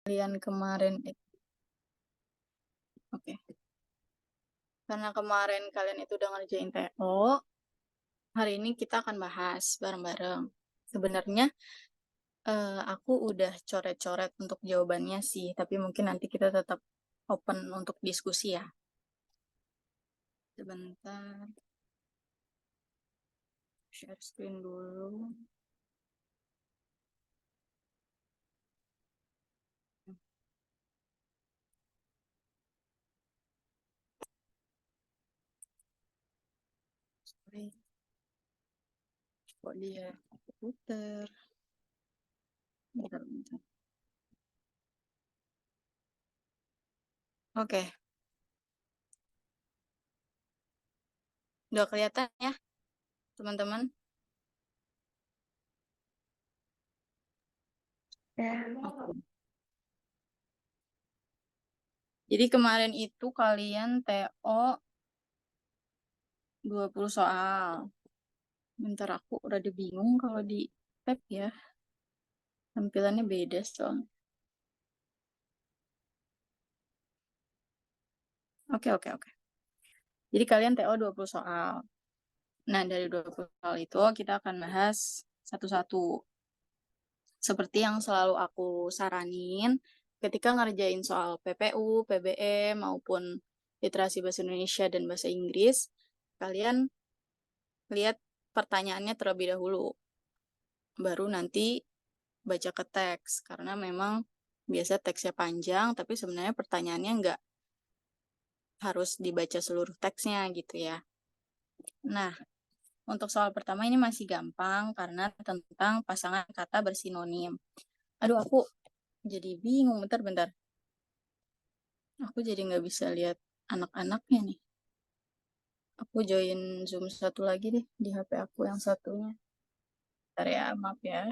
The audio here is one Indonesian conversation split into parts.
Kalian kemarin Oke. Karena kemarin kalian itu udah ngerjain TO, hari ini kita akan bahas bareng-bareng. Sebenarnya aku udah coret-coret untuk jawabannya sih, tapi mungkin nanti kita tetap open untuk diskusi ya. Sebentar. Share screen dulu. Sorry. Kok dia puter? Bentar, bentar. Oke. Udah kelihatan ya, teman-teman? Oke. Jadi kemarin itu kalian TO 20 soal. Bentar, aku rada bingung kalau di tab ya. Tampilannya beda soalnya. Oke. Jadi kalian TO 20 soal. Nah, dari 20 soal itu kita akan bahas satu-satu. Seperti yang selalu aku saranin ketika ngerjain soal PPU, PBM, maupun literasi bahasa Indonesia dan bahasa Inggris, kalian lihat pertanyaannya terlebih dahulu. Baru nanti baca ke teks. Karena memang biasa teksnya panjang, tapi sebenarnya pertanyaannya nggak harus dibaca seluruh teksnya gitu ya. Nah, untuk soal pertama ini masih gampang karena tentang pasangan kata bersinonim. Aduh, aku jadi bingung. Bentar. Aku jadi nggak bisa lihat anak-anaknya nih. Aku join Zoom satu lagi deh di HP aku yang satunya. Bentar ya, maaf ya.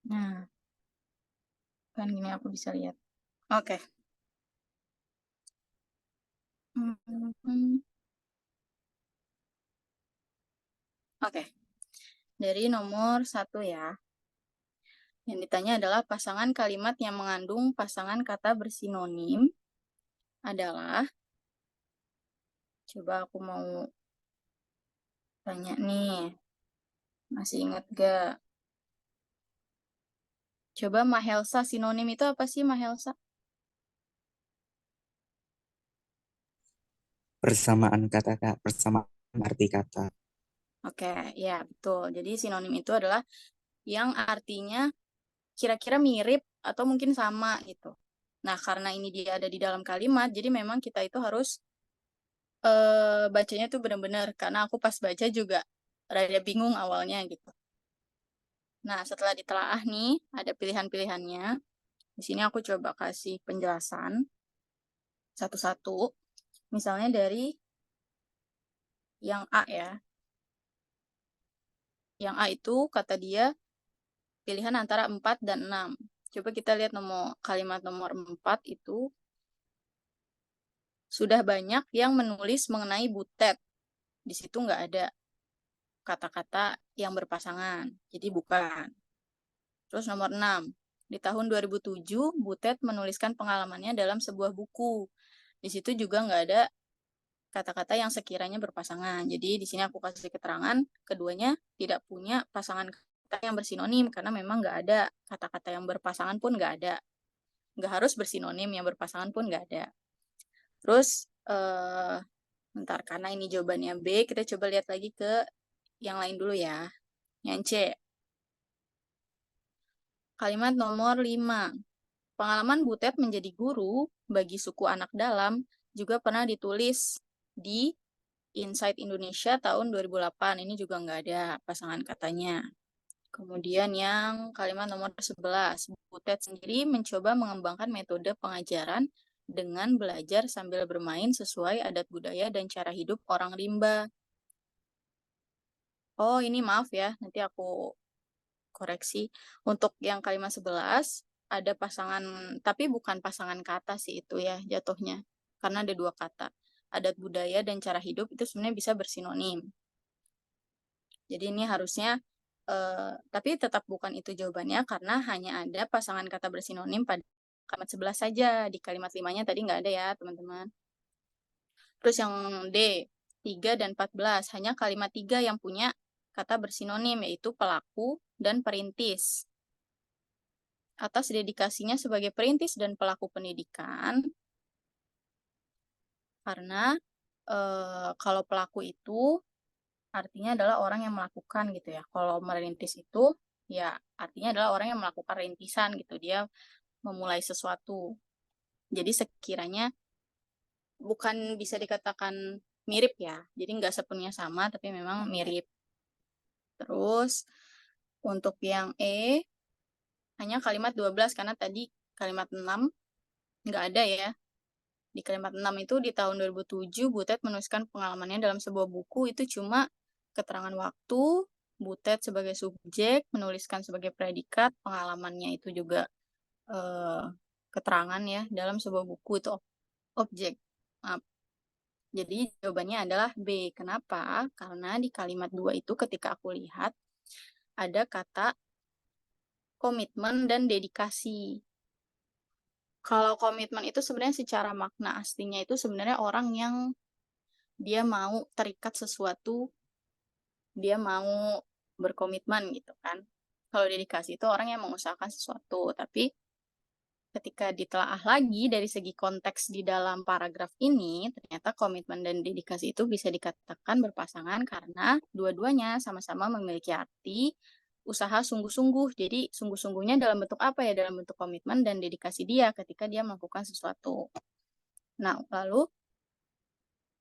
Nah, kan gini aku bisa lihat. Oke. Oke. Dari nomor 1 ya. Yang ditanya adalah pasangan kalimat yang mengandung pasangan kata bersinonim adalah, coba aku mau tanya nih, masih ingat gak? Coba Mahelsa, sinonim itu apa sih Mahelsa? Persamaan kata, Kak, persamaan arti kata. Oke, ya betul. Jadi sinonim itu adalah yang artinya kira-kira mirip atau mungkin sama gitu. Nah, karena ini dia ada di dalam kalimat, jadi memang kita itu harus bacanya tuh benar-benar. Karena aku pas baca juga rada bingung awalnya gitu. Nah, setelah ditelaah nih, ada pilihan-pilihannya. Di sini aku coba kasih penjelasan satu-satu. Misalnya dari yang A ya. Yang A itu kata dia pilihan antara 4 dan 6. Coba kita lihat kalimat nomor 4 itu sudah banyak yang menulis mengenai butet. Di situ nggak ada kata-kata yang berpasangan. Jadi bukan. Terus nomor 6. Di tahun 2007, Butet menuliskan pengalamannya dalam sebuah buku. Di situ juga nggak ada kata-kata yang sekiranya berpasangan. Jadi di sini aku kasih keterangan, keduanya tidak punya pasangan kata yang bersinonim, karena memang nggak ada kata-kata yang berpasangan pun nggak ada. Nggak harus bersinonim, yang berpasangan pun nggak ada. Terus, bentar, karena ini jawabannya B, kita coba lihat lagi ke yang lain dulu ya. Yang C. Kalimat nomor 5. Pengalaman Butet menjadi guru bagi suku anak dalam juga pernah ditulis di Insight Indonesia tahun 2008. Ini juga nggak ada pasangan katanya. Kemudian yang kalimat nomor 11, Butet sendiri mencoba mengembangkan metode pengajaran dengan belajar sambil bermain sesuai adat budaya dan cara hidup orang rimba. Oh, ini maaf ya, nanti aku koreksi. Untuk yang kalimat 11, ada pasangan, tapi bukan pasangan kata sih itu ya jatuhnya. Karena ada dua kata. Adat budaya dan cara hidup itu sebenarnya bisa bersinonim. Jadi ini harusnya, tapi tetap bukan itu jawabannya karena hanya ada pasangan kata bersinonim pada kalimat 11 saja. Di kalimat 5-nya tadi nggak ada ya, teman-teman. Terus yang D, 3 dan 14. Hanya kalimat 3 yang punya kata bersinonim, yaitu pelaku dan perintis. Atas dedikasinya sebagai perintis dan pelaku pendidikan, karena kalau pelaku itu artinya adalah orang yang melakukan gitu ya. Kalau merintis itu ya artinya adalah orang yang melakukan rintisan gitu. Dia memulai sesuatu. Jadi sekiranya bukan bisa dikatakan mirip ya. Jadi nggak sepenuhnya sama tapi memang mirip. Terus untuk yang E hanya kalimat 12 karena tadi kalimat 6 nggak ada ya. Di kalimat 6 itu di tahun 2007 Butet menuliskan pengalamannya dalam sebuah buku, itu cuma keterangan waktu, Butet sebagai subjek, menuliskan sebagai predikat, pengalamannya itu juga keterangan ya dalam sebuah buku itu objek. Maaf. Jadi jawabannya adalah B. Kenapa? Karena di kalimat 2 itu ketika aku lihat ada kata komitmen dan dedikasi. Kalau komitmen itu sebenarnya secara makna aslinya itu sebenarnya orang yang dia mau terikat sesuatu, dia mau berkomitmen gitu kan. Kalau dedikasi itu orang yang mengusahakan sesuatu, tapi ketika ditelaah lagi dari segi konteks di dalam paragraf ini, ternyata komitmen dan dedikasi itu bisa dikatakan berpasangan karena dua-duanya sama-sama memiliki arti usaha sungguh-sungguh. Jadi sungguh-sungguhnya dalam bentuk apa ya? Dalam bentuk komitmen dan dedikasi dia ketika dia melakukan sesuatu. Nah, lalu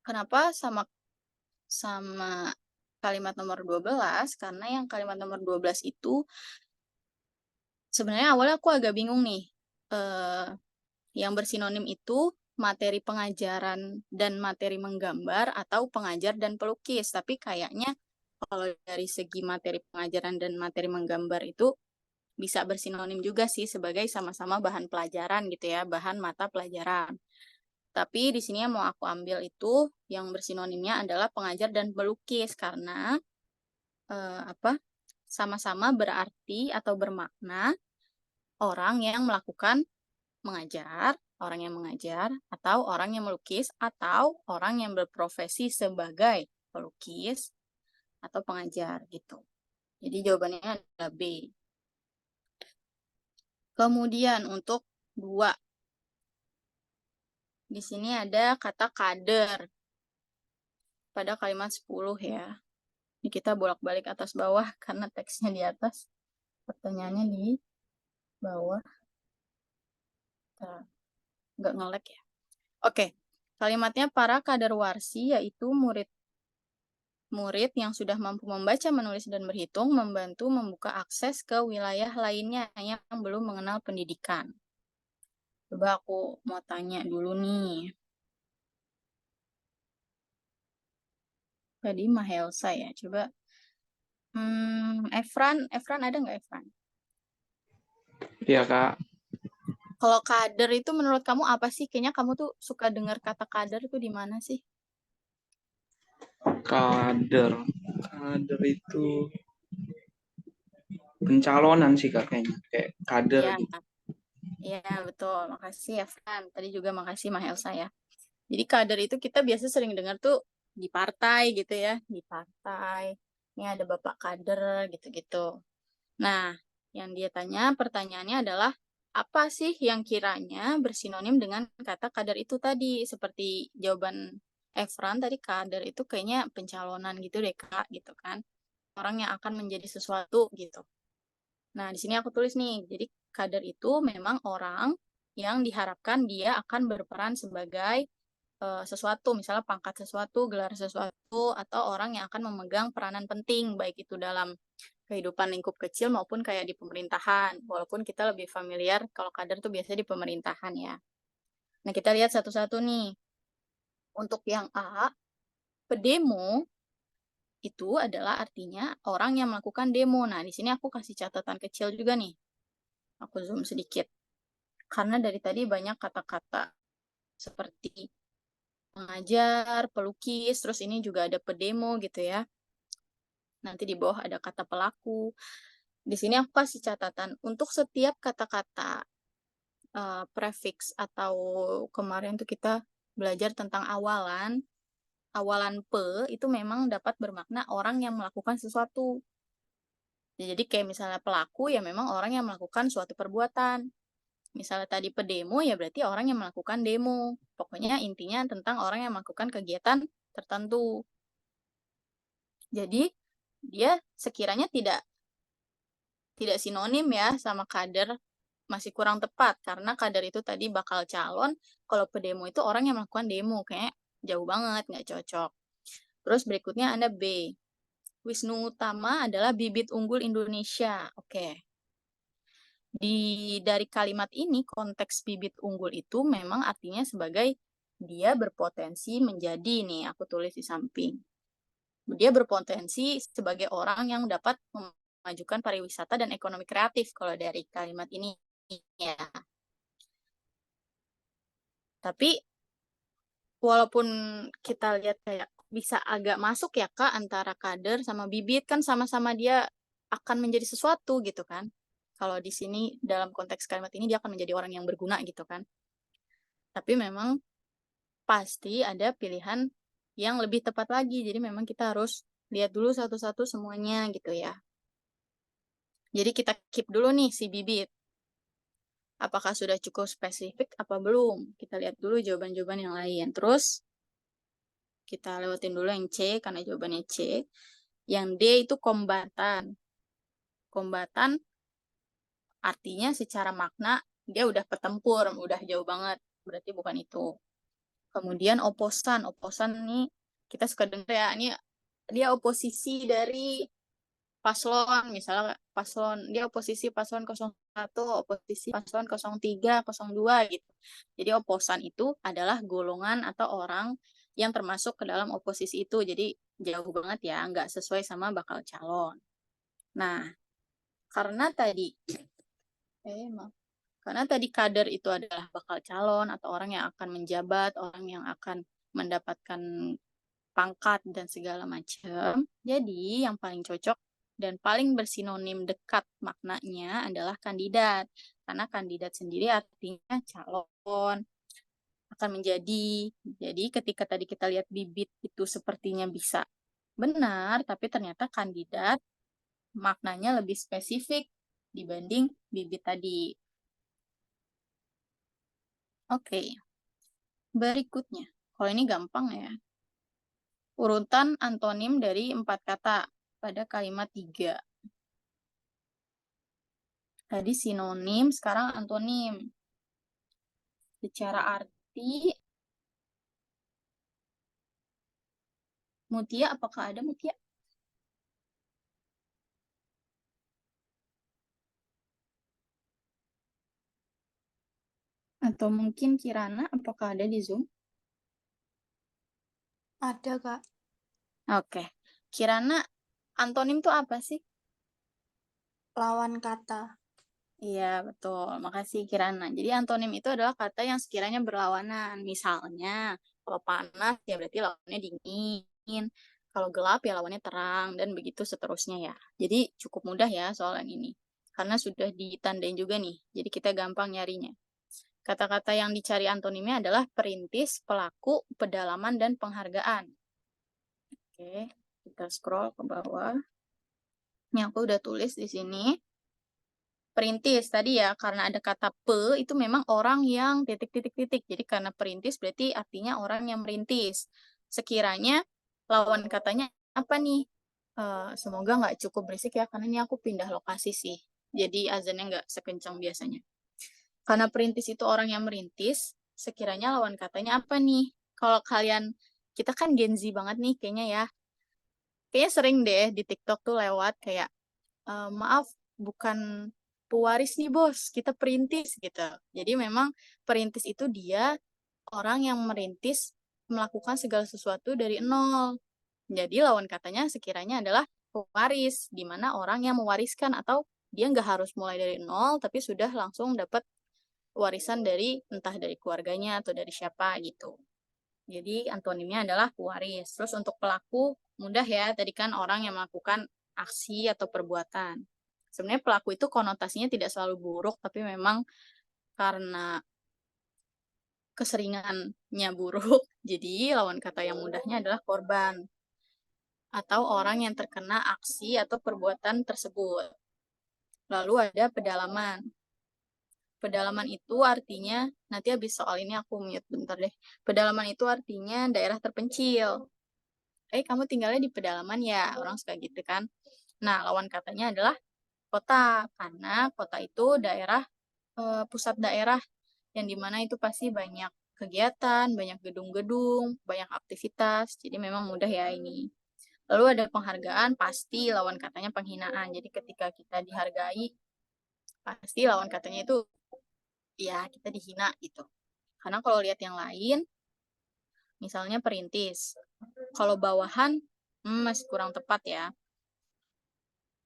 kenapa sama kalimat nomor 12? Karena yang kalimat nomor 12 itu sebenarnya awalnya aku agak bingung nih. Yang bersinonim itu materi pengajaran dan materi menggambar atau pengajar dan pelukis. Tapi kayaknya kalau dari segi materi pengajaran dan materi menggambar itu bisa bersinonim juga sih sebagai sama-sama bahan pelajaran gitu ya, bahan mata pelajaran. Tapi di sini yang mau aku ambil itu yang bersinonimnya adalah pengajar dan pelukis karena sama-sama berarti atau bermakna orang yang melakukan mengajar, orang yang mengajar, atau orang yang melukis, atau orang yang berprofesi sebagai pelukis atau pengajar gitu. Jadi jawabannya adalah B. Kemudian untuk 2. Di sini ada kata kader pada kalimat 10 ya. Ini kita bolak-balik atas bawah karena teksnya di atas, pertanyaannya di bawah. Nggak nge-lag ya. Oke, kalimatnya para kaderwarsi yaitu murid yang sudah mampu membaca, menulis, dan berhitung membantu membuka akses ke wilayah lainnya yang belum mengenal pendidikan. Coba aku mau tanya dulu nih. Tadi Mahelsa ya, coba. Efran ada nggak Efran? Iya, Kak. Kalau kader itu menurut kamu apa sih? Kayaknya kamu tuh suka dengar kata kader itu di mana sih? Kader itu pencalonan sih, Kak, kayaknya. Kayak kader Ya, gitu. ya betul. Makasih Efran. Tadi juga makasih Mahelsa ya. Jadi kader itu kita biasa sering dengar tuh di partai gitu ya, di partai. Ini ada Bapak kader gitu-gitu. Nah, yang dia tanya pertanyaannya adalah apa sih yang kiranya bersinonim dengan kata kader itu tadi? Seperti jawaban Efran tadi kader itu kayaknya pencalonan gitu deh Kak gitu kan. Orang yang akan menjadi sesuatu gitu. Nah, di sini aku tulis nih. Jadi kader itu memang orang yang diharapkan dia akan berperan sebagai sesuatu, misalnya pangkat sesuatu, gelar sesuatu, atau orang yang akan memegang peranan penting, baik itu dalam kehidupan lingkup kecil maupun kayak di pemerintahan. Walaupun kita lebih familiar kalau kader tuh biasanya di pemerintahan ya. Nah, kita lihat satu-satu nih. Untuk yang A, pedemo itu adalah artinya orang yang melakukan demo. Nah, di sini aku kasih catatan kecil juga nih. Aku zoom sedikit. Karena dari tadi banyak kata-kata seperti pengajar, pelukis, terus ini juga ada pedemo gitu ya. Nanti di bawah ada kata pelaku. Di sini aku kasih catatan untuk setiap kata-kata prefix atau kemarin tuh kita belajar tentang awalan. Awalan pe itu memang dapat bermakna orang yang melakukan sesuatu. Jadi kayak misalnya pelaku ya memang orang yang melakukan suatu perbuatan. Misalnya tadi pedemo ya berarti orang yang melakukan demo. Pokoknya intinya tentang orang yang melakukan kegiatan tertentu. Jadi dia sekiranya tidak sinonim ya sama kader, masih kurang tepat karena kader itu tadi bakal calon, kalau pedemo itu orang yang melakukan demo, kayak jauh banget, nggak cocok. Terus berikutnya ada B. Wisnu Tama adalah bibit unggul Indonesia. Oke. Dari kalimat ini, konteks bibit unggul itu memang artinya sebagai dia berpotensi menjadi, nih aku tulis di samping. Dia berpotensi sebagai orang yang dapat memajukan pariwisata dan ekonomi kreatif kalau dari kalimat ini ya. Tapi walaupun kita lihat kayak bisa agak masuk ya Kak antara kader sama bibit, kan sama-sama dia akan menjadi sesuatu gitu kan. Kalau di sini dalam konteks kalimat ini dia akan menjadi orang yang berguna gitu kan. Tapi memang pasti ada pilihan yang lebih tepat lagi. Jadi memang kita harus lihat dulu satu-satu semuanya gitu ya. Jadi kita keep dulu nih si bibit. Apakah sudah cukup spesifik apa belum? Kita lihat dulu jawaban-jawaban yang lain. Terus kita lewatin dulu yang C karena jawabannya C. Yang D itu kombatan. Kombatan artinya secara makna dia udah petempur, udah jauh banget. Berarti bukan itu. Kemudian oposan. Oposan nih kita suka dengar ya, ini dia oposisi dari paslon, misalnya paslon, dia oposisi paslon 01, oposisi paslon 03, 02 gitu. Jadi oposan itu adalah golongan atau orang yang termasuk ke dalam oposisi itu. Jadi jauh banget ya, nggak sesuai sama bakal calon. Nah, karena tadi kader itu adalah bakal calon atau orang yang akan menjabat, orang yang akan mendapatkan pangkat dan segala macam. Jadi yang paling cocok dan paling bersinonim dekat maknanya adalah kandidat. Karena kandidat sendiri artinya calon, akan menjadi. Jadi ketika tadi kita lihat bibit itu sepertinya bisa benar, tapi ternyata kandidat maknanya lebih spesifik dibanding bibit tadi. Oke. Berikutnya. Kalau ini gampang ya. Urutan antonim dari 4 kata pada kalimat 3. Tadi sinonim, sekarang antonim. Secara arti, Mutia, apakah ada Mutia? Atau mungkin Kirana, apakah ada di Zoom? Ada, Kak. Oke. Kirana, antonim itu apa sih? Lawan kata. Iya, betul. Makasih Kirana. Jadi antonim itu adalah kata yang sekiranya berlawanan. Misalnya, kalau panas ya berarti lawannya dingin. Kalau gelap ya lawannya terang, dan begitu seterusnya ya. Jadi cukup mudah ya soal yang ini. Karena sudah ditandain juga nih. Jadi kita gampang nyarinya. Kata-kata yang dicari antonimnya adalah perintis, pelaku, pedalaman, dan penghargaan. Oke, kita scroll ke bawah. Ini aku udah tulis di sini. Perintis tadi ya, karena ada kata pe, itu memang orang yang titik-titik-titik. Jadi karena perintis berarti artinya orang yang merintis. Sekiranya lawan katanya apa nih? Semoga nggak cukup berisik ya, karena ini aku pindah lokasi sih. Jadi azannya nggak sekencang biasanya. Karena perintis itu orang yang merintis, sekiranya lawan katanya apa nih? kalau kalian, kita kan Gen Z banget nih kayaknya ya. Kayaknya sering deh di TikTok tuh lewat kayak, maaf bukan pewaris nih bos, kita perintis gitu. Jadi memang perintis itu dia orang yang merintis melakukan segala sesuatu dari nol. Jadi lawan katanya sekiranya adalah pewaris, di mana orang yang mewariskan atau dia nggak harus mulai dari nol, tapi sudah langsung dapat warisan dari entah dari keluarganya atau dari siapa gitu. Jadi antonimnya adalah pewaris. Terus untuk pelaku, mudah ya, tadi kan orang yang melakukan aksi atau perbuatan. Sebenarnya pelaku itu konotasinya tidak selalu buruk, tapi memang karena keseringannya buruk, jadi lawan kata yang mudahnya adalah korban atau orang yang terkena aksi atau perbuatan tersebut. Lalu ada pedalaman. Pedalaman itu artinya, nanti habis soal ini aku mute bentar deh. Pedalaman itu artinya daerah terpencil. Kamu tinggalnya di pedalaman ya, orang suka gitu kan. Nah, lawan katanya adalah kota, karena kota itu daerah, pusat daerah, yang dimana itu pasti banyak kegiatan, banyak gedung-gedung, banyak aktivitas, jadi memang mudah ya ini. Lalu ada penghargaan, pasti lawan katanya penghinaan. Jadi ketika kita dihargai, pasti lawan katanya itu ya kita dihina gitu. Karena kalau lihat yang lain, misalnya perintis, kalau bawahan masih kurang tepat ya.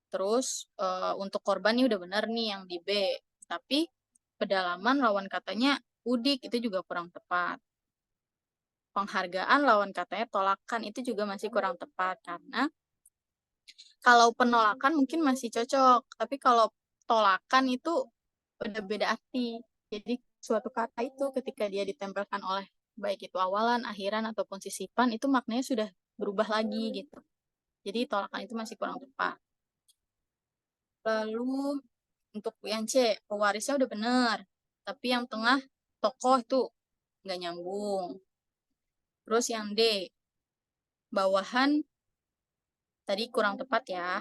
Terus untuk korban ini udah benar nih yang di B, tapi pedalaman lawan katanya udik itu juga kurang tepat. Penghargaan lawan katanya tolakan itu juga masih kurang tepat, karena kalau penolakan mungkin masih cocok, tapi kalau tolakan itu udah beda arti. Jadi suatu kata itu ketika dia ditempelkan oleh baik itu awalan, akhiran, ataupun sisipan, itu maknanya sudah berubah lagi gitu. Jadi tolakan itu masih kurang tepat. Lalu untuk yang C, pewarisnya udah bener, tapi yang tengah tokoh itu nggak nyambung. Terus yang D, bawahan tadi kurang tepat ya,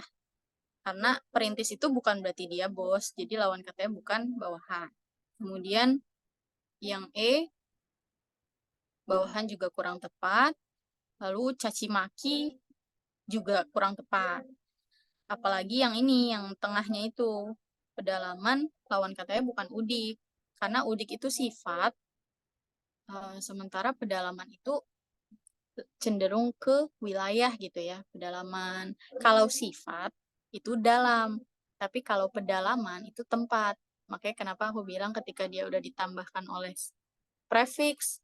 karena perintis itu bukan berarti dia bos, jadi lawan katanya bukan bawahan. Kemudian yang E, bawahan juga kurang tepat, lalu caci maki juga kurang tepat. Apalagi yang ini, yang tengahnya itu, pedalaman lawan katanya bukan udik, karena udik itu sifat, sementara pedalaman itu cenderung ke wilayah gitu ya, pedalaman. Kalau sifat itu dalam, tapi kalau pedalaman itu tempat. Makanya kenapa aku bilang ketika dia udah ditambahkan oleh prefix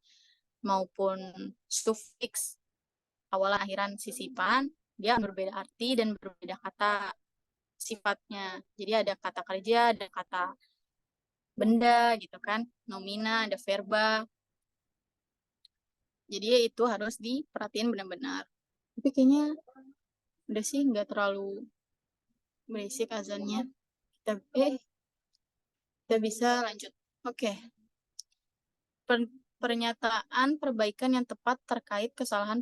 maupun suffix awalan akhiran sisipan, dia berbeda arti dan berbeda kata sifatnya. Jadi ada kata kerja, ada kata benda gitu kan, nomina, ada verba. Jadi itu harus diperhatiin benar-benar. Tapi kayaknya udah sih nggak terlalu berisik azannya. Kita bisa lanjut. Oke. Pernyataan perbaikan yang tepat terkait kesalahan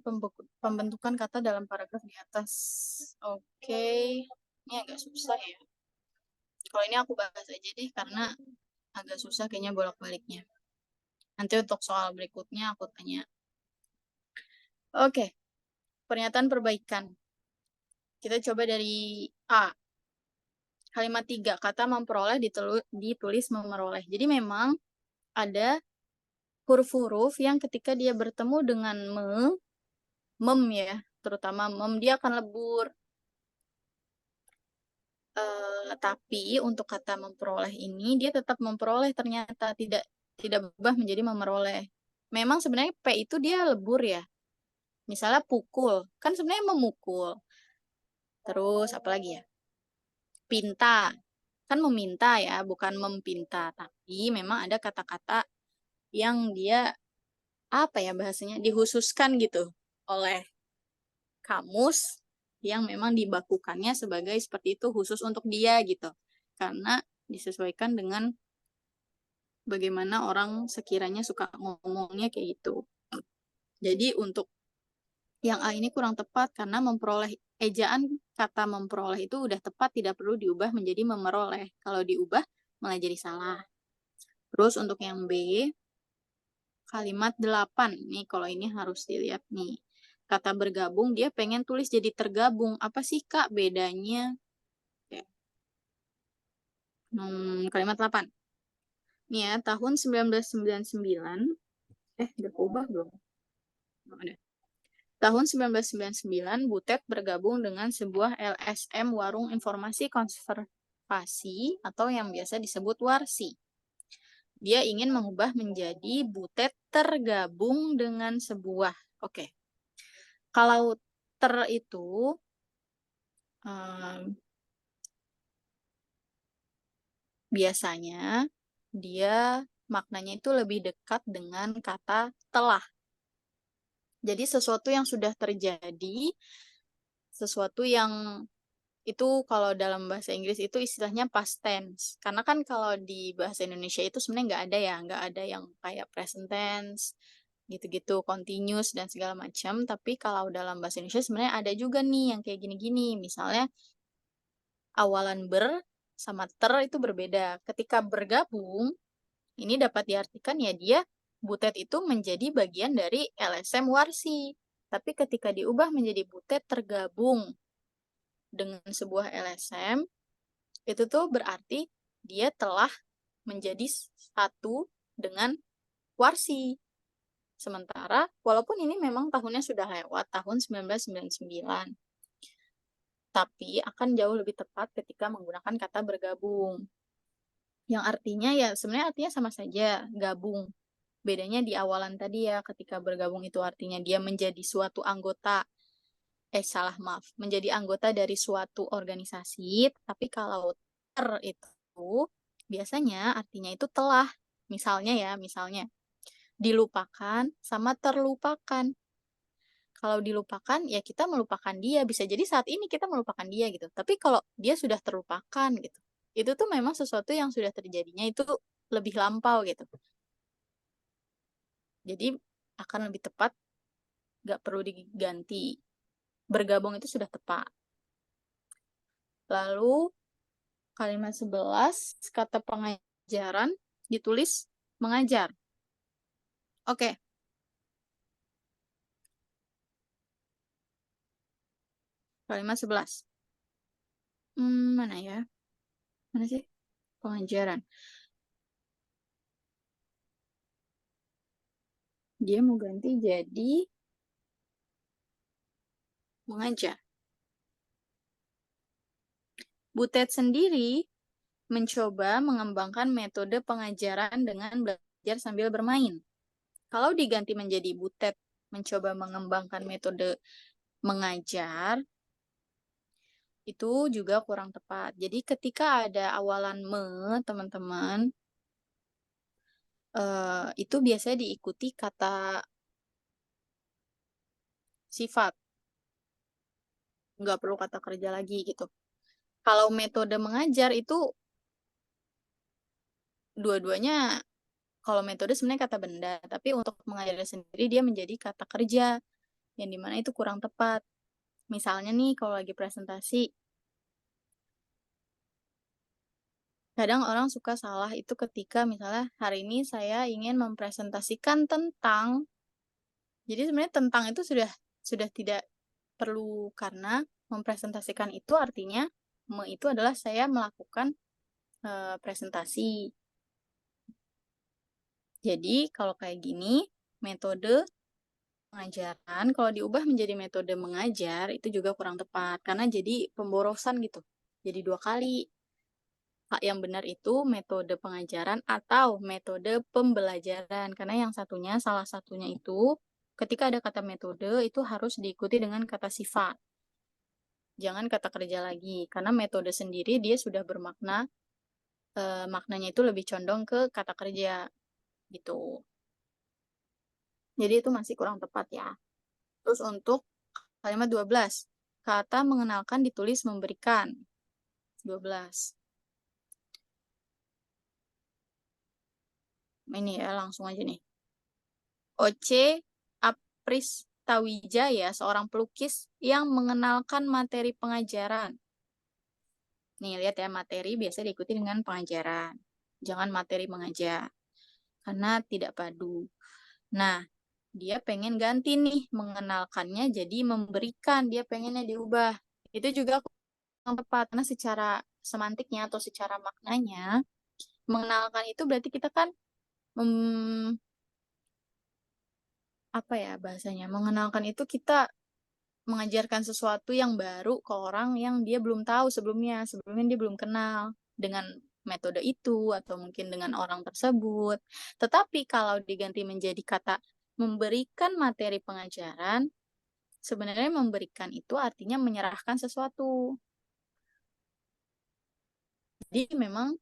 pembentukan kata dalam paragraf di atas. Oke. Ini agak susah ya. Kalau ini aku bahas aja deh karena agak susah kayaknya bolak-baliknya. Nanti untuk soal berikutnya aku tanya. Oke. Pernyataan perbaikan. Kita coba dari A. Kalimat 3, kata memperoleh ditulis memeroleh. Jadi memang ada huruf-huruf yang ketika dia bertemu dengan mem ya, terutama mem, dia akan lebur. Tapi untuk kata memperoleh ini, dia tetap memperoleh ternyata, tidak berubah menjadi memeroleh. Memang sebenarnya P itu dia lebur ya. Misalnya pukul, kan sebenarnya memukul. Terus apa lagi ya? Pinta, kan meminta ya, bukan mempinta. Tapi memang ada kata-kata yang dia, apa ya bahasanya, dihususkan gitu oleh kamus yang memang dibakukannya sebagai seperti itu khusus untuk dia gitu. Karena disesuaikan dengan bagaimana orang sekiranya suka ngomongnya kayak gitu. Jadi untuk yang A ini kurang tepat karena memperoleh, ejaan kata memperoleh itu udah tepat, tidak perlu diubah menjadi memeroleh. Kalau diubah malah jadi salah. Terus untuk yang B, kalimat 8. Nih, kalau ini harus dilihat nih. Kata bergabung, dia pengen tulis jadi tergabung. Apa sih, Kak, bedanya? Oke. Kalimat 8. Nih ya, tahun 1999. Udah ubah belum? Oh, ada. Tahun 1999, Butet bergabung dengan sebuah LSM Warung Informasi Konservasi atau yang biasa disebut Warsi. Dia ingin mengubah menjadi Butet tergabung dengan sebuah. Oke. Kalau itu biasanya dia maknanya itu lebih dekat dengan kata telah. Jadi sesuatu yang sudah terjadi, sesuatu yang itu kalau dalam bahasa Inggris itu istilahnya past tense. Karena kan kalau di bahasa Indonesia itu sebenarnya nggak ada yang kayak present tense, gitu-gitu, continuous dan segala macam. Tapi kalau dalam bahasa Indonesia sebenarnya ada juga nih yang kayak gini-gini. Misalnya awalan ber sama ter itu berbeda. Ketika bergabung, ini dapat diartikan ya dia Butet itu menjadi bagian dari LSM Warsi. Tapi ketika diubah menjadi Butet tergabung dengan sebuah LSM, itu tuh berarti dia telah menjadi satu dengan Warsi. Sementara, walaupun ini memang tahunnya sudah lewat, tahun 1999, tapi akan jauh lebih tepat ketika menggunakan kata bergabung. Yang artinya ya sebenarnya artinya sama saja, gabung. Bedanya di awalan tadi ya, ketika bergabung itu artinya dia menjadi suatu anggota, menjadi anggota dari suatu organisasi, tapi kalau ter itu biasanya artinya itu telah. Misalnya dilupakan sama terlupakan. Kalau dilupakan, ya kita melupakan dia. Bisa jadi saat ini kita melupakan dia gitu. Tapi kalau dia sudah terlupakan gitu, itu tuh memang sesuatu yang sudah terjadinya itu lebih lampau gitu. Jadi akan lebih tepat, nggak perlu diganti. Bergabung itu sudah tepat. Lalu kalimat 11, kata pengajaran ditulis mengajar. Oke. Kalimat 11. Mana ya? Mana sih? Pengajaran. Dia mau ganti jadi mengajar. Butet sendiri mencoba mengembangkan metode pengajaran dengan belajar sambil bermain. Kalau diganti menjadi Butet mencoba mengembangkan metode mengajar, itu juga kurang tepat. Jadi ketika ada awalan teman-teman, itu biasanya diikuti kata sifat. Nggak perlu kata kerja lagi gitu. Kalau metode mengajar itu dua-duanya, kalau metode sebenarnya kata benda, tapi untuk mengajar sendiri dia menjadi kata kerja, yang dimana itu kurang tepat. Misalnya nih, kalau lagi presentasi, kadang orang suka salah itu ketika misalnya hari ini saya ingin mempresentasikan tentang, jadi sebenarnya tentang itu sudah tidak perlu karena mempresentasikan itu artinya itu adalah saya melakukan presentasi. Jadi kalau kayak gini metode pengajaran kalau diubah menjadi metode mengajar itu juga kurang tepat karena jadi pemborosan gitu. Jadi 2 kali. Yang benar itu metode pengajaran atau metode pembelajaran karena yang satunya salah satunya itu ketika ada kata metode itu harus diikuti dengan kata sifat. Jangan kata kerja lagi karena metode sendiri dia sudah bermakna maknanya itu lebih condong ke kata kerja gitu. Jadi itu masih kurang tepat ya. Terus untuk kalimat 12, kata mengenalkan ditulis memberikan. 12. Ini ya, langsung aja nih. Oce Apristawijaya, seorang pelukis yang mengenalkan materi pengajaran. Nih, lihat ya, materi biasa diikuti dengan pengajaran. Jangan materi mengajar. Karena tidak padu. Nah, dia pengen ganti nih, mengenalkannya jadi memberikan, dia pengennya diubah. Itu juga kurang tepat, karena secara semantiknya atau secara maknanya, mengenalkan itu berarti kita kan apa ya bahasanya? Mengenalkan itu kita mengajarkan sesuatu yang baru ke orang yang dia belum tahu sebelumnya. Sebelumnya dia belum kenal dengan metode itu atau mungkin dengan orang tersebut. Tetapi kalau diganti menjadi kata memberikan materi pengajaran, sebenarnya memberikan itu artinya menyerahkan sesuatu. Jadi memang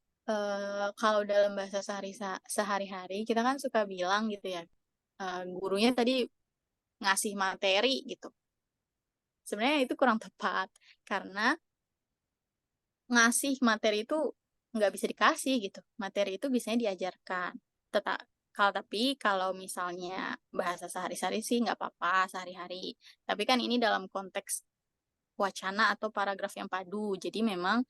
kalau dalam bahasa sehari-hari kita kan suka bilang gitu ya, gurunya tadi ngasih materi gitu. Sebenarnya itu kurang tepat karena ngasih materi itu nggak bisa dikasih gitu. Materi itu biasanya diajarkan. Tapi kalau misalnya bahasa sehari-hari sih nggak apa-apa sehari-hari. Tapi kan ini dalam konteks wacana atau paragraf yang padu. Jadi memang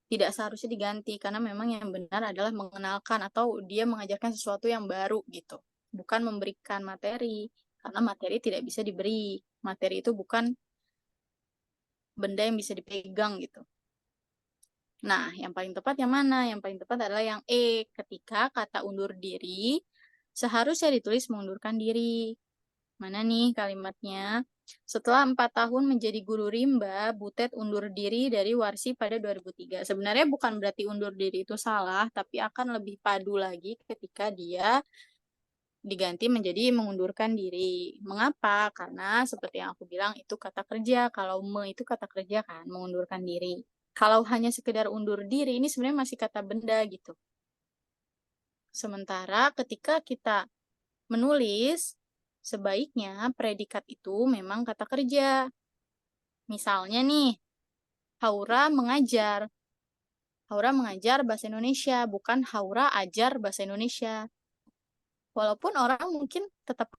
tidak seharusnya diganti karena memang yang benar adalah mengenalkan atau dia mengajarkan sesuatu yang baru gitu. Bukan memberikan materi. Karena materi tidak bisa diberi. Materi itu bukan benda yang bisa dipegang gitu. Nah, yang paling tepat yang mana? Yang paling tepat adalah yang E, ketika kata undur diri seharusnya ditulis mengundurkan diri. Mana nih kalimatnya? Setelah 4 tahun menjadi guru rimba, Butet undur diri dari Warsi pada 2003. Sebenarnya bukan berarti undur diri itu salah, tapi akan lebih padu lagi ketika dia diganti menjadi mengundurkan diri. Mengapa? Karena seperti yang aku bilang itu kata kerja. Kalau itu kata kerja kan, mengundurkan diri. Kalau hanya sekedar undur diri, ini sebenarnya masih kata benda gitu. Sementara ketika kita menulis, sebaiknya predikat itu memang kata kerja. Misalnya nih, Haura mengajar. Haura mengajar bahasa Indonesia, bukan Haura ajar bahasa Indonesia. Walaupun orang mungkin tetap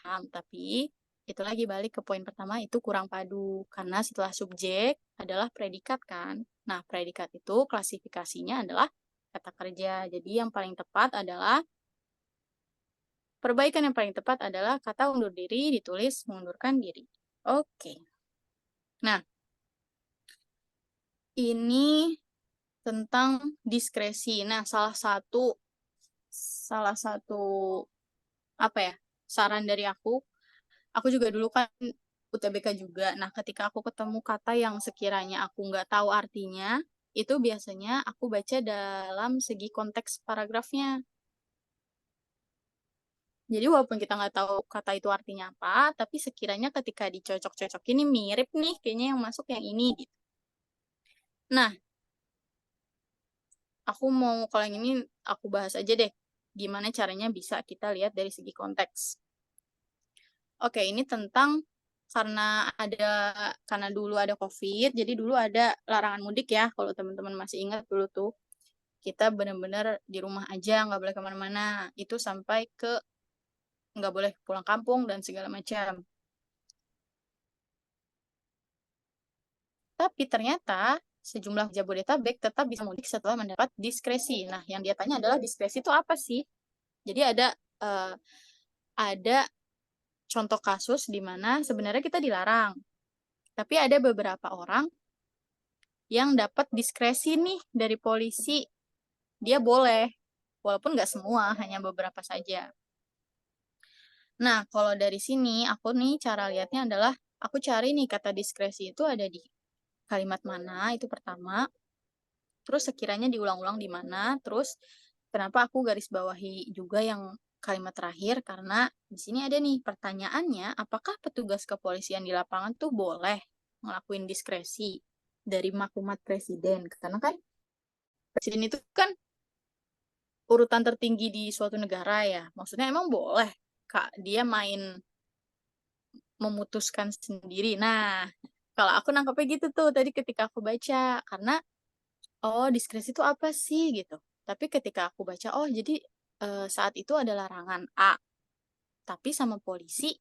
paham, tapi itu lagi balik ke poin pertama, itu kurang padu. Karena setelah subjek adalah predikat kan. Nah, predikat itu klasifikasinya adalah kata kerja. Jadi yang paling tepat adalah, perbaikan yang paling tepat adalah kata undur diri ditulis mengundurkan diri. Oke. Nah, ini tentang diskresi. Nah, salah satu apa ya, saran dari aku juga dulu kan UTBK juga. Nah, ketika aku ketemu kata yang sekiranya aku nggak tahu artinya, itu biasanya aku baca dalam segi konteks paragrafnya. Jadi walaupun kita nggak tahu kata itu artinya apa, tapi sekiranya ketika dicocok-cocok ini mirip nih, kayaknya yang masuk yang ini gitu. Nah, kalau yang ini aku bahas aja deh, gimana caranya bisa kita lihat dari segi konteks. Oke, ini tentang karena dulu ada COVID, jadi dulu ada larangan mudik ya, kalau teman-teman masih ingat dulu tuh, kita benar-benar di rumah aja, nggak boleh kemana-mana. Itu sampai ke nggak boleh pulang kampung dan segala macam. Tapi ternyata sejumlah Jabodetabek tetap bisa mudik setelah mendapat diskresi. Nah, yang dia tanya adalah diskresi itu apa sih? Jadi ada contoh kasus di mana sebenarnya kita dilarang. Tapi ada beberapa orang yang dapat diskresi nih dari polisi. Dia boleh, walaupun nggak semua, hanya beberapa saja. Nah, kalau dari sini, aku nih cara lihatnya adalah, aku cari nih kata diskresi itu ada di kalimat mana, itu pertama. Terus sekiranya diulang-ulang di mana, terus kenapa aku garis bawahi juga yang kalimat terakhir, karena di sini ada nih pertanyaannya, apakah petugas kepolisian di lapangan tuh boleh ngelakuin diskresi dari maklumat presiden? Karena kan presiden itu kan urutan tertinggi di suatu negara ya. Maksudnya emang boleh Kak dia main memutuskan sendiri. Nah, kalau aku nangkepnya gitu tuh tadi ketika aku baca, karena diskresi itu apa sih gitu. Tapi ketika aku baca, jadi saat itu ada larangan A, tapi sama polisi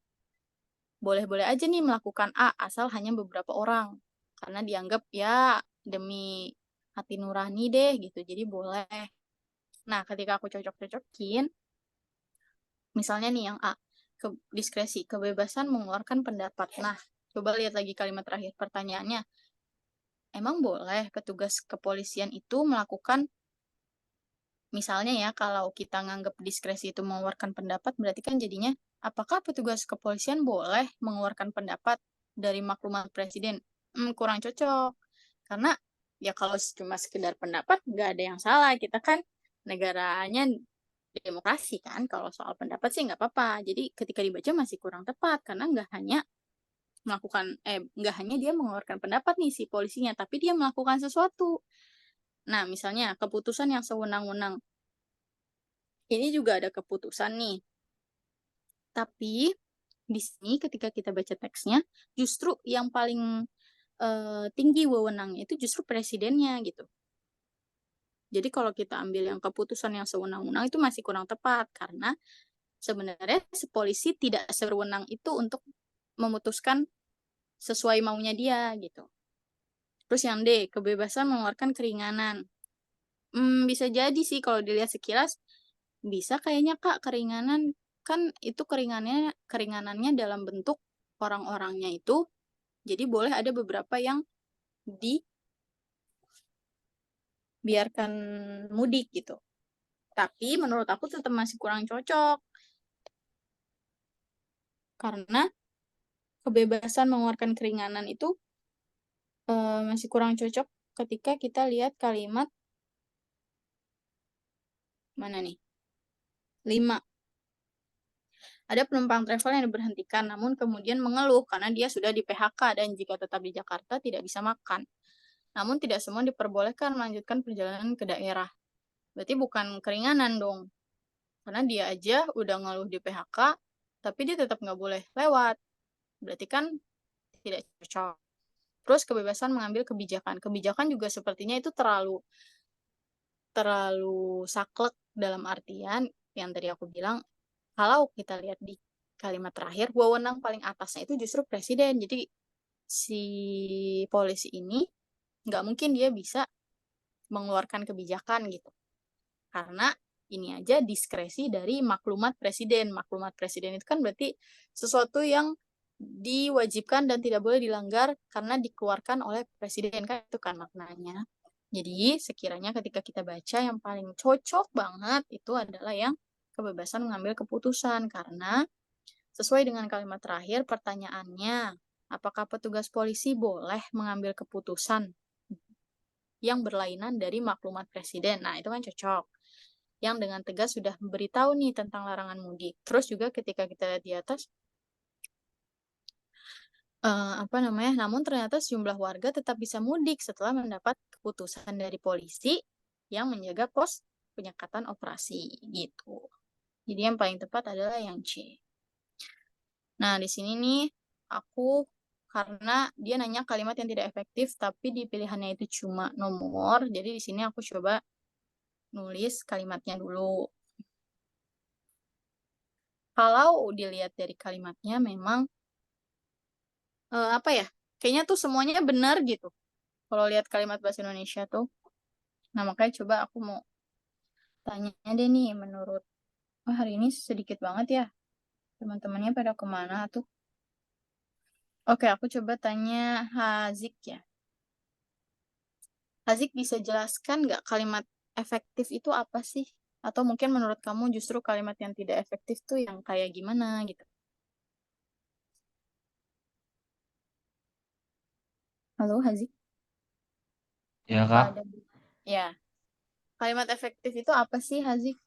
boleh-boleh aja nih melakukan A asal hanya beberapa orang, karena dianggap ya demi hati nurani deh gitu, jadi boleh. Nah, ketika aku cocok-cocokin, misalnya nih yang A, diskresi, kebebasan mengeluarkan pendapat. Nah, coba lihat lagi kalimat terakhir pertanyaannya. Emang boleh petugas kepolisian itu melakukan, misalnya ya, kalau kita nganggap diskresi itu mengeluarkan pendapat, berarti kan jadinya, apakah petugas kepolisian boleh mengeluarkan pendapat dari maklumat presiden? Kurang cocok. Karena ya kalau cuma sekedar pendapat, nggak ada yang salah. Kita kan negaranya demokrasi kan, kalau soal pendapat sih nggak apa-apa. Jadi ketika dibaca masih kurang tepat, karena nggak hanya dia mengeluarkan pendapat nih si polisinya, tapi dia melakukan sesuatu. Nah, misalnya keputusan yang sewenang-wenang. Ini juga ada keputusan nih. Tapi di sini ketika kita baca teksnya, justru yang paling tinggi wewenangnya itu justru presidennya gitu. Jadi kalau kita ambil yang keputusan yang sewenang-wenang itu masih kurang tepat, karena sebenarnya polisi tidak sewenang itu untuk memutuskan sesuai maunya dia gitu. Terus yang D, kebebasan mengeluarkan keringanan. Bisa jadi sih kalau dilihat sekilas, bisa kayaknya Kak keringanan, kan itu keringanannya dalam bentuk orang-orangnya itu, jadi boleh ada beberapa yang dibiarkan mudik gitu. Tapi menurut aku tetap masih kurang cocok. Karena kebebasan mengeluarkan keringanan itu masih kurang cocok ketika kita lihat kalimat mana nih? 5. Ada penumpang travel yang diberhentikan namun kemudian mengeluh karena dia sudah di PHK dan jika tetap di Jakarta tidak bisa makan. Namun tidak semua diperbolehkan melanjutkan perjalanan ke daerah. Berarti bukan keringanan dong. Karena dia aja udah ngeluh di PHK, tapi dia tetap nggak boleh lewat. Berarti kan tidak cocok. Terus kebebasan mengambil kebijakan. Kebijakan juga sepertinya itu terlalu saklek dalam artian yang tadi aku bilang, kalau kita lihat di kalimat terakhir, wewenang paling atasnya itu justru presiden. Jadi si polisi ini nggak mungkin dia bisa mengeluarkan kebijakan gitu. Karena ini aja diskresi dari maklumat presiden. Maklumat presiden itu kan berarti sesuatu yang diwajibkan dan tidak boleh dilanggar karena dikeluarkan oleh presiden, kan itu kan maknanya. Jadi sekiranya ketika kita baca yang paling cocok banget itu adalah yang kebebasan mengambil keputusan, karena sesuai dengan kalimat terakhir pertanyaannya, apakah petugas polisi boleh mengambil keputusan yang berlainan dari maklumat presiden? Nah, itu kan cocok. Yang dengan tegas sudah memberitahu nih tentang larangan mudik. Terus juga ketika kita lihat di atas, namun ternyata sejumlah warga tetap bisa mudik setelah mendapat keputusan dari polisi yang menjaga pos penyekatan operasi gitu. Jadi yang paling tepat adalah yang C. Nah, di sini nih aku, karena dia nanya kalimat yang tidak efektif tapi di pilihannya itu cuma nomor, jadi di sini aku coba nulis kalimatnya dulu. Kalau dilihat dari kalimatnya memang kayaknya tuh semuanya benar gitu. Kalau lihat kalimat bahasa Indonesia tuh. Nah, makanya coba aku mau tanya deh nih, menurut, hari ini sedikit banget ya. Teman-temannya pada kemana tuh? Oke, aku coba tanya Hazik ya. Hazik bisa jelaskan nggak kalimat efektif itu apa sih? Atau mungkin menurut kamu justru kalimat yang tidak efektif tuh yang kayak gimana gitu? Halo, Hazik? Ya, Apa Kak. ada? Ya. Kalimat efektif itu apa sih, Hazik?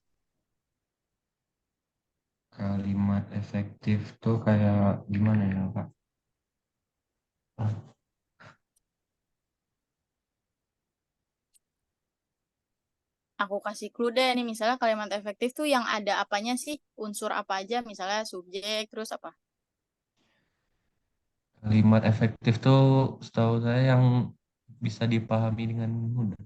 Kalimat efektif tuh kayak gimana ya, Kak? Aku kasih clue deh nih, misalnya kalimat efektif tuh yang ada apanya sih? Unsur apa aja? Misalnya subjek, terus apa? Kalimat efektif tuh setahu saya yang bisa dipahami dengan mudah.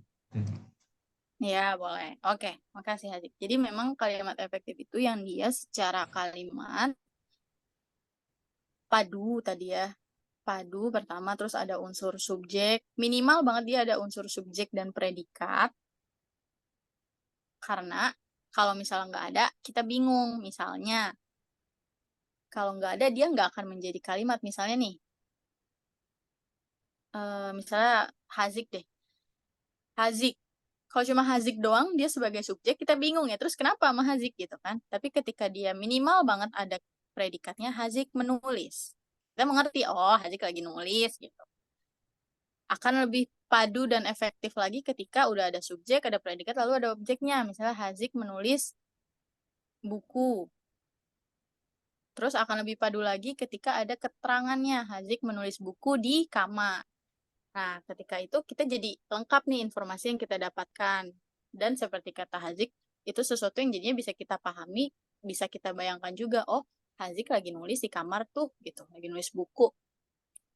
Ya, boleh. Oke, makasih Hadik. Jadi memang kalimat efektif itu yang dia secara kalimat padu tadi ya. Padu pertama, terus ada unsur subjek. Minimal banget dia ada unsur subjek dan predikat. Karena kalau misalnya nggak ada, kita bingung. Misalnya, Kalau nggak ada, dia nggak akan menjadi kalimat. Misalnya nih, misalnya hazik deh. Hazik. Kalau cuma hazik doang, dia sebagai subjek, kita bingung ya. Terus kenapa sama hazik gitu kan? Tapi ketika dia minimal banget ada predikatnya, hazik menulis. Kita mengerti, oh hazik lagi nulis gitu. Akan lebih padu dan efektif lagi ketika udah ada subjek, ada predikat, lalu ada objeknya. Misalnya hazik menulis buku. Terus akan lebih padu lagi ketika ada keterangannya. Hazik menulis buku di kamar. Nah, ketika itu kita jadi lengkap nih informasi yang kita dapatkan. Dan seperti kata Hazik, itu sesuatu yang jadinya bisa kita pahami, bisa kita bayangkan juga, oh Hazik lagi nulis di kamar tuh, gitu, lagi nulis buku.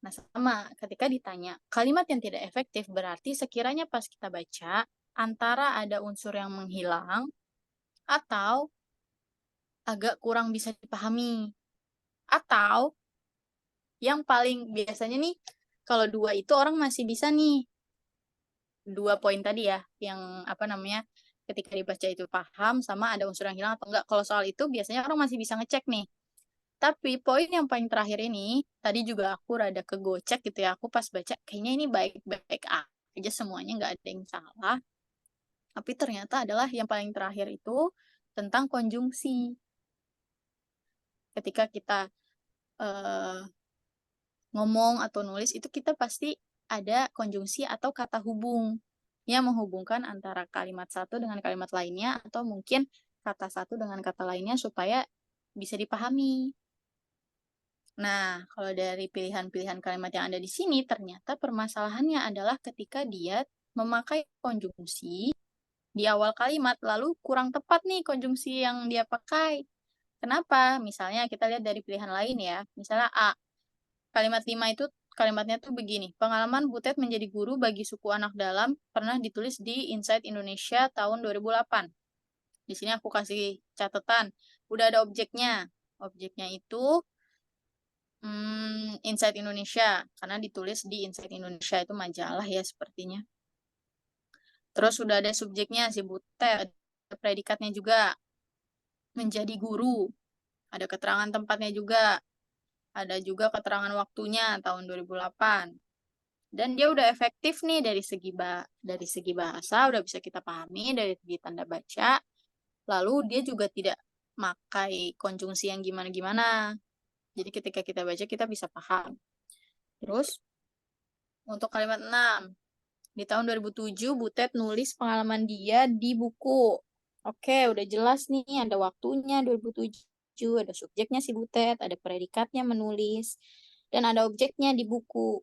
Nah, sama, ketika ditanya, kalimat yang tidak efektif berarti sekiranya pas kita baca, antara ada unsur yang menghilang, atau agak kurang bisa dipahami. Atau, yang paling biasanya nih, kalau dua itu orang masih bisa nih, dua poin tadi ya, yang apa namanya, ketika dibaca itu paham sama ada unsur yang hilang atau enggak. Kalau soal itu biasanya orang masih bisa ngecek nih. Tapi poin yang paling terakhir ini, tadi juga aku rada kegocek gitu ya. Aku pas baca, kayaknya ini baik-baik aja semuanya, nggak ada yang salah. Tapi ternyata adalah yang paling terakhir itu tentang konjungsi. Ketika kita ngomong atau nulis, itu kita pasti ada konjungsi atau kata hubung yang menghubungkan antara kalimat satu dengan kalimat lainnya, atau mungkin kata satu dengan kata lainnya supaya bisa dipahami. Nah, kalau dari pilihan-pilihan kalimat yang ada di sini, ternyata permasalahannya adalah ketika dia memakai konjungsi di awal kalimat, lalu kurang tepat nih konjungsi yang dia pakai. Kenapa? Misalnya kita lihat dari pilihan lain ya. Misalnya A, kalimat 5 itu kalimatnya tuh begini. Pengalaman Butet menjadi guru bagi suku anak dalam pernah ditulis di Insight Indonesia tahun 2008. Di sini aku kasih catatan. Udah ada objeknya. Objeknya itu Insight Indonesia, karena ditulis di Insight Indonesia, itu majalah ya sepertinya. Terus sudah ada subjeknya, si Butet, ada predikatnya juga, menjadi guru. Ada keterangan tempatnya juga. Ada juga keterangan waktunya, tahun 2008. Dan dia udah efektif nih dari segi bahasa, udah bisa kita pahami, dari segi tanda baca. Lalu dia juga tidak pakai konjungsi yang gimana-gimana. Jadi ketika kita baca, kita bisa paham. Terus, untuk kalimat 6, di tahun 2007, Butet nulis pengalaman dia di buku. Oke, udah jelas nih, ada waktunya 2007, ada subjeknya si Butet, ada predikatnya menulis, dan ada objeknya di buku.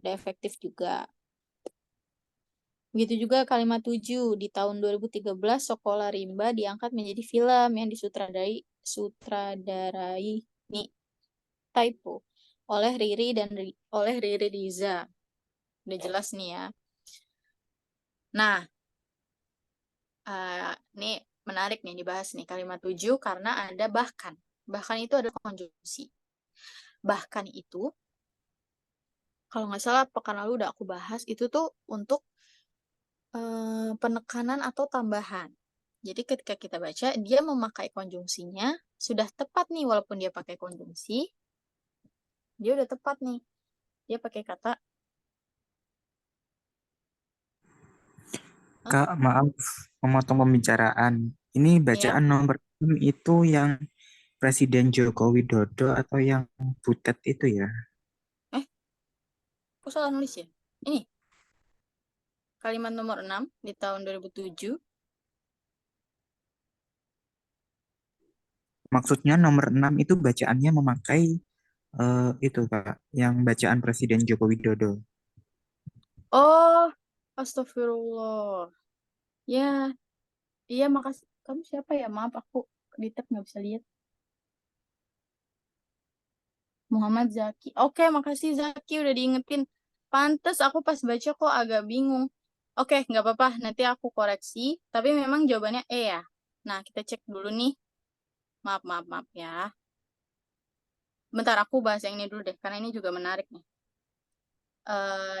Udah efektif juga. Begitu juga kalimat 7, di tahun 2013, Sekolah Rimba diangkat menjadi film yang disutradarai nih, typo, oleh Riri Riza. Udah jelas nih ya. Nah, ini menarik nih dibahas nih kalimat 7 karena ada bahkan. Bahkan itu ada konjungsi. Bahkan itu, kalau nggak salah pekan lalu udah aku bahas, itu tuh untuk penekanan atau tambahan. Jadi ketika kita baca, dia memakai konjungsinya, sudah tepat nih walaupun dia pakai konjungsi, dia udah tepat nih. Dia pakai kata, Kak, maaf memotong pembicaraan. Ini ya, bacaan nomor 6 itu yang Presiden Joko Widodo atau yang Butet itu ya? aku salah nulis ya. Ini, kalimat nomor 6 di tahun 2007. Maksudnya nomor 6 itu bacaannya memakai itu Kak, yang bacaan Presiden Joko Widodo. Oh, astagfirullah. Ya, iya makasih. Kamu siapa ya? Maaf, aku di tab nggak bisa lihat. Muhammad Zaki. Oke, makasih Zaki udah diingetin. Pantes aku pas baca kok agak bingung. Oke, nggak apa-apa. Nanti aku koreksi. Tapi memang jawabannya E ya. Nah, kita cek dulu nih. Maaf ya. Bentar, aku bahas yang ini dulu deh. Karena ini juga menarik nih.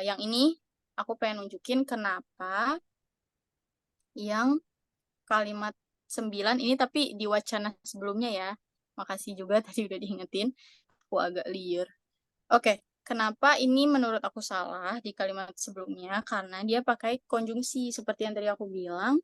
Yang ini, aku pengen nunjukin kenapa yang kalimat 9 ini, tapi di wacana sebelumnya ya. Makasih juga tadi udah diingetin. Aku agak liar. Oke, kenapa ini menurut aku salah di kalimat sebelumnya? Karena dia pakai konjungsi. Seperti yang tadi aku bilang,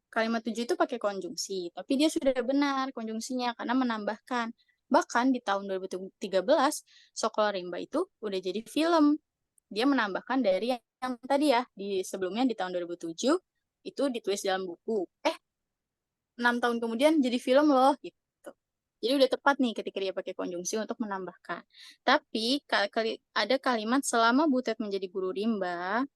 kalimat 7 itu pakai konjungsi. Tapi dia sudah benar konjungsinya karena menambahkan. Bahkan di tahun 2013, Sokola Rimba itu udah jadi film. Dia menambahkan dari yang tadi ya, di sebelumnya di tahun 2007, itu ditulis dalam buku. 6 tahun kemudian jadi film loh, gitu. Jadi udah tepat nih ketika dia pakai konjungsi untuk menambahkan. Tapi ada kalimat selama Butet menjadi guru rimba,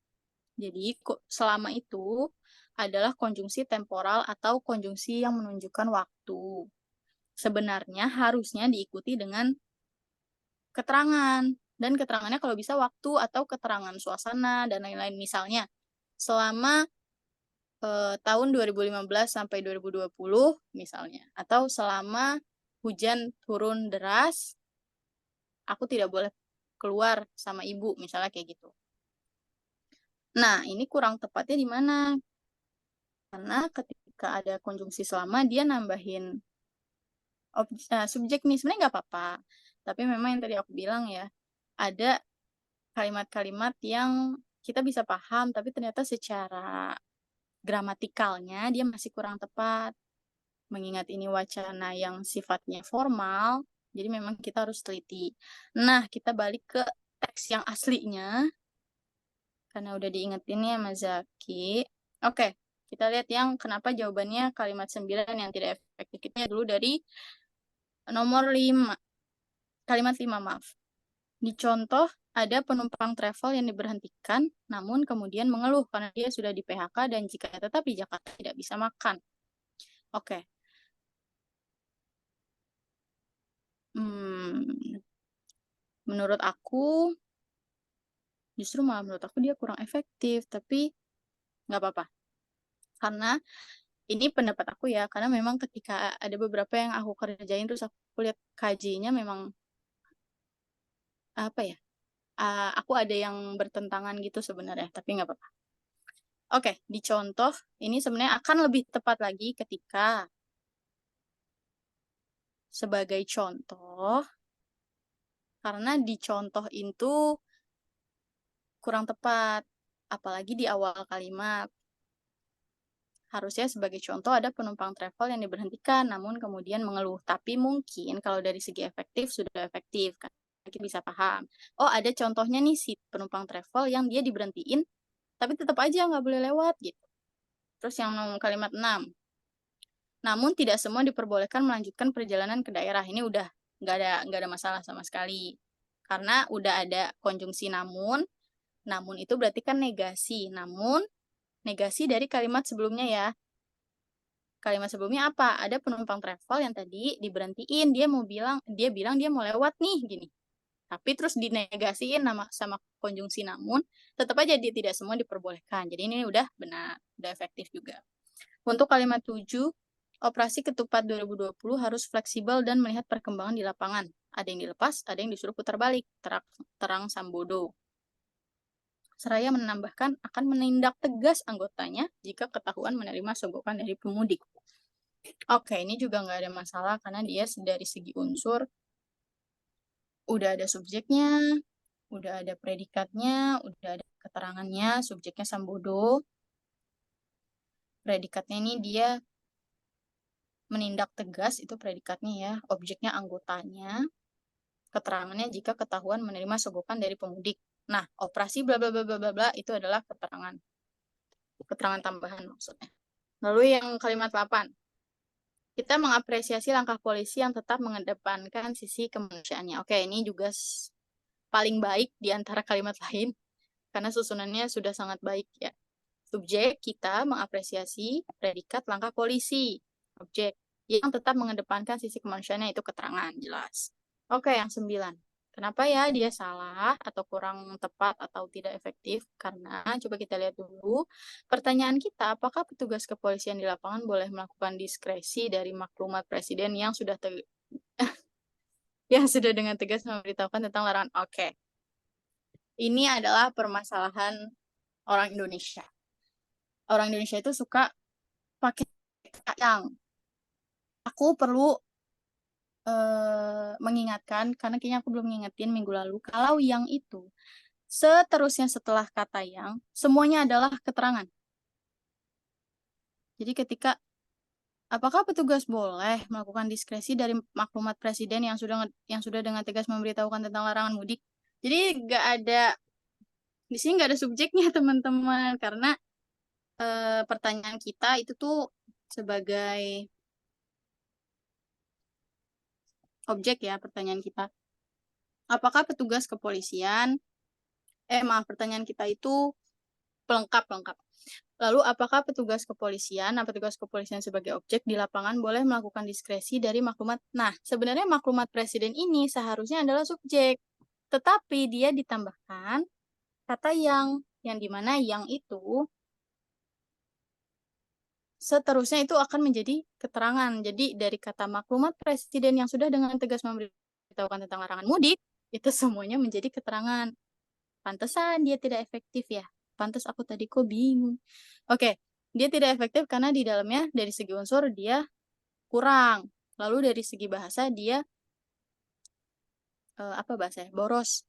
jadi selama itu adalah konjungsi temporal atau konjungsi yang menunjukkan waktu. Sebenarnya harusnya diikuti dengan keterangan. Dan keterangannya kalau bisa waktu atau keterangan suasana dan lain-lain. Misalnya, selama tahun 2015 sampai 2020 misalnya. Atau selama hujan turun deras, aku tidak boleh keluar sama ibu, misalnya kayak gitu. Nah, ini kurang tepatnya di mana? Karena ketika ada konjungsi selama, dia nambahin subjek nih. Sebenarnya nggak apa-apa. Tapi memang yang tadi aku bilang ya, ada kalimat-kalimat yang kita bisa paham, tapi ternyata secara gramatikalnya dia masih kurang tepat. Mengingat ini wacana yang sifatnya formal, jadi memang kita harus teliti. Nah, kita balik ke teks yang aslinya, karena udah diingetin ya Mas Zaki. Oke, kita lihat yang kenapa jawabannya kalimat 9 yang tidak efektif. Kita lihat dulu dari nomor 5. Kalimat 5, maaf. Di contoh, ada penumpang travel yang diberhentikan, namun kemudian mengeluh karena dia sudah di PHK dan jika tetap di Jakarta tidak bisa makan. Oke. Menurut aku, justru malah menurut aku dia kurang efektif, tapi nggak apa-apa. Karena ini pendapat aku ya, karena memang ketika ada beberapa yang aku kerjain, terus aku lihat KJ-nya memang, apa ya, aku ada yang bertentangan gitu sebenarnya, tapi nggak apa-apa. Oke, di contoh, ini sebenarnya akan lebih tepat lagi ketika sebagai contoh, karena di contoh itu kurang tepat, apalagi di awal kalimat. Harusnya sebagai contoh ada penumpang travel yang diberhentikan, namun kemudian mengeluh. Tapi mungkin kalau dari segi efektif, sudah efektif. Kan kita bisa paham. Oh, ada contohnya nih si penumpang travel yang dia diberhentiin, tapi tetap aja nggak boleh lewat gitu. Terus yang kalimat 6. Namun tidak semua diperbolehkan melanjutkan perjalanan ke daerah. Ini udah nggak ada masalah sama sekali. Karena udah ada konjungsi namun itu berarti kan negasi. Namun negasi dari kalimat sebelumnya ya. Kalimat sebelumnya apa? Ada penumpang travel yang tadi diberhentiin, dia bilang dia mau lewat nih gini. Tapi terus dinegasiin sama konjungsi namun, tetap aja dia tidak semua diperbolehkan. Jadi ini udah benar, udah efektif juga. Untuk kalimat 7, operasi ketupat 2020 harus fleksibel dan melihat perkembangan di lapangan. Ada yang dilepas, ada yang disuruh putar balik, terang Sambodo. Seraya menambahkan akan menindak tegas anggotanya jika ketahuan menerima sogokan dari pemudik. Oke, ini juga nggak ada masalah karena dia dari segi unsur udah ada subjeknya, udah ada predikatnya, udah ada keterangannya, subjeknya Sambodo. Predikatnya ini dia menindak tegas, itu predikatnya ya, objeknya anggotanya, keterangannya jika ketahuan menerima sogokan dari pemudik. Nah, operasi bla bla bla bla bla itu adalah keterangan tambahan maksudnya. Lalu yang kalimat 8. Kita mengapresiasi langkah polisi yang tetap mengedepankan sisi kemanusiaannya. Oke, ini juga paling baik di antara kalimat lain, karena susunannya sudah sangat baik ya. Subjek, kita mengapresiasi predikat langkah polisi. Objek, yang tetap mengedepankan sisi kemanusiaannya itu keterangan, jelas. Oke, yang 9. Kenapa ya dia salah atau kurang tepat atau tidak efektif? Karena coba kita lihat dulu. Pertanyaan kita, apakah petugas kepolisian di lapangan boleh melakukan diskresi dari maklumat presiden yang sudah yang sudah dengan tegas memberitahukan tentang larangan? Oke. Ini adalah permasalahan orang Indonesia. Orang Indonesia itu suka pakai yang aku perlu mengingatkan, karena kayaknya aku belum ngingetin minggu lalu, kalau yang itu seterusnya setelah kata yang, semuanya adalah keterangan. Jadi ketika apakah petugas boleh melakukan diskresi dari maklumat presiden yang sudah dengan tegas memberitahukan tentang larangan mudik? Jadi nggak ada di sini nggak ada subjeknya teman-teman, karena pertanyaan kita itu tuh sebagai objek ya, pertanyaan kita. Apakah petugas kepolisian? Maaf, pertanyaan kita itu pelengkap. Lalu, apakah petugas kepolisian sebagai objek di lapangan boleh melakukan diskresi dari maklumat? Nah, sebenarnya maklumat presiden ini seharusnya adalah subjek, tetapi dia ditambahkan kata yang dimana yang itu seterusnya itu akan menjadi keterangan. Jadi, dari kata maklumat presiden yang sudah dengan tegas memberitahukan tentang larangan mudik, itu semuanya menjadi keterangan. Pantesan dia tidak efektif ya. Pantes aku tadi kok bingung. Oke, dia tidak efektif karena di dalamnya dari segi unsur dia kurang. Lalu dari segi bahasa dia boros.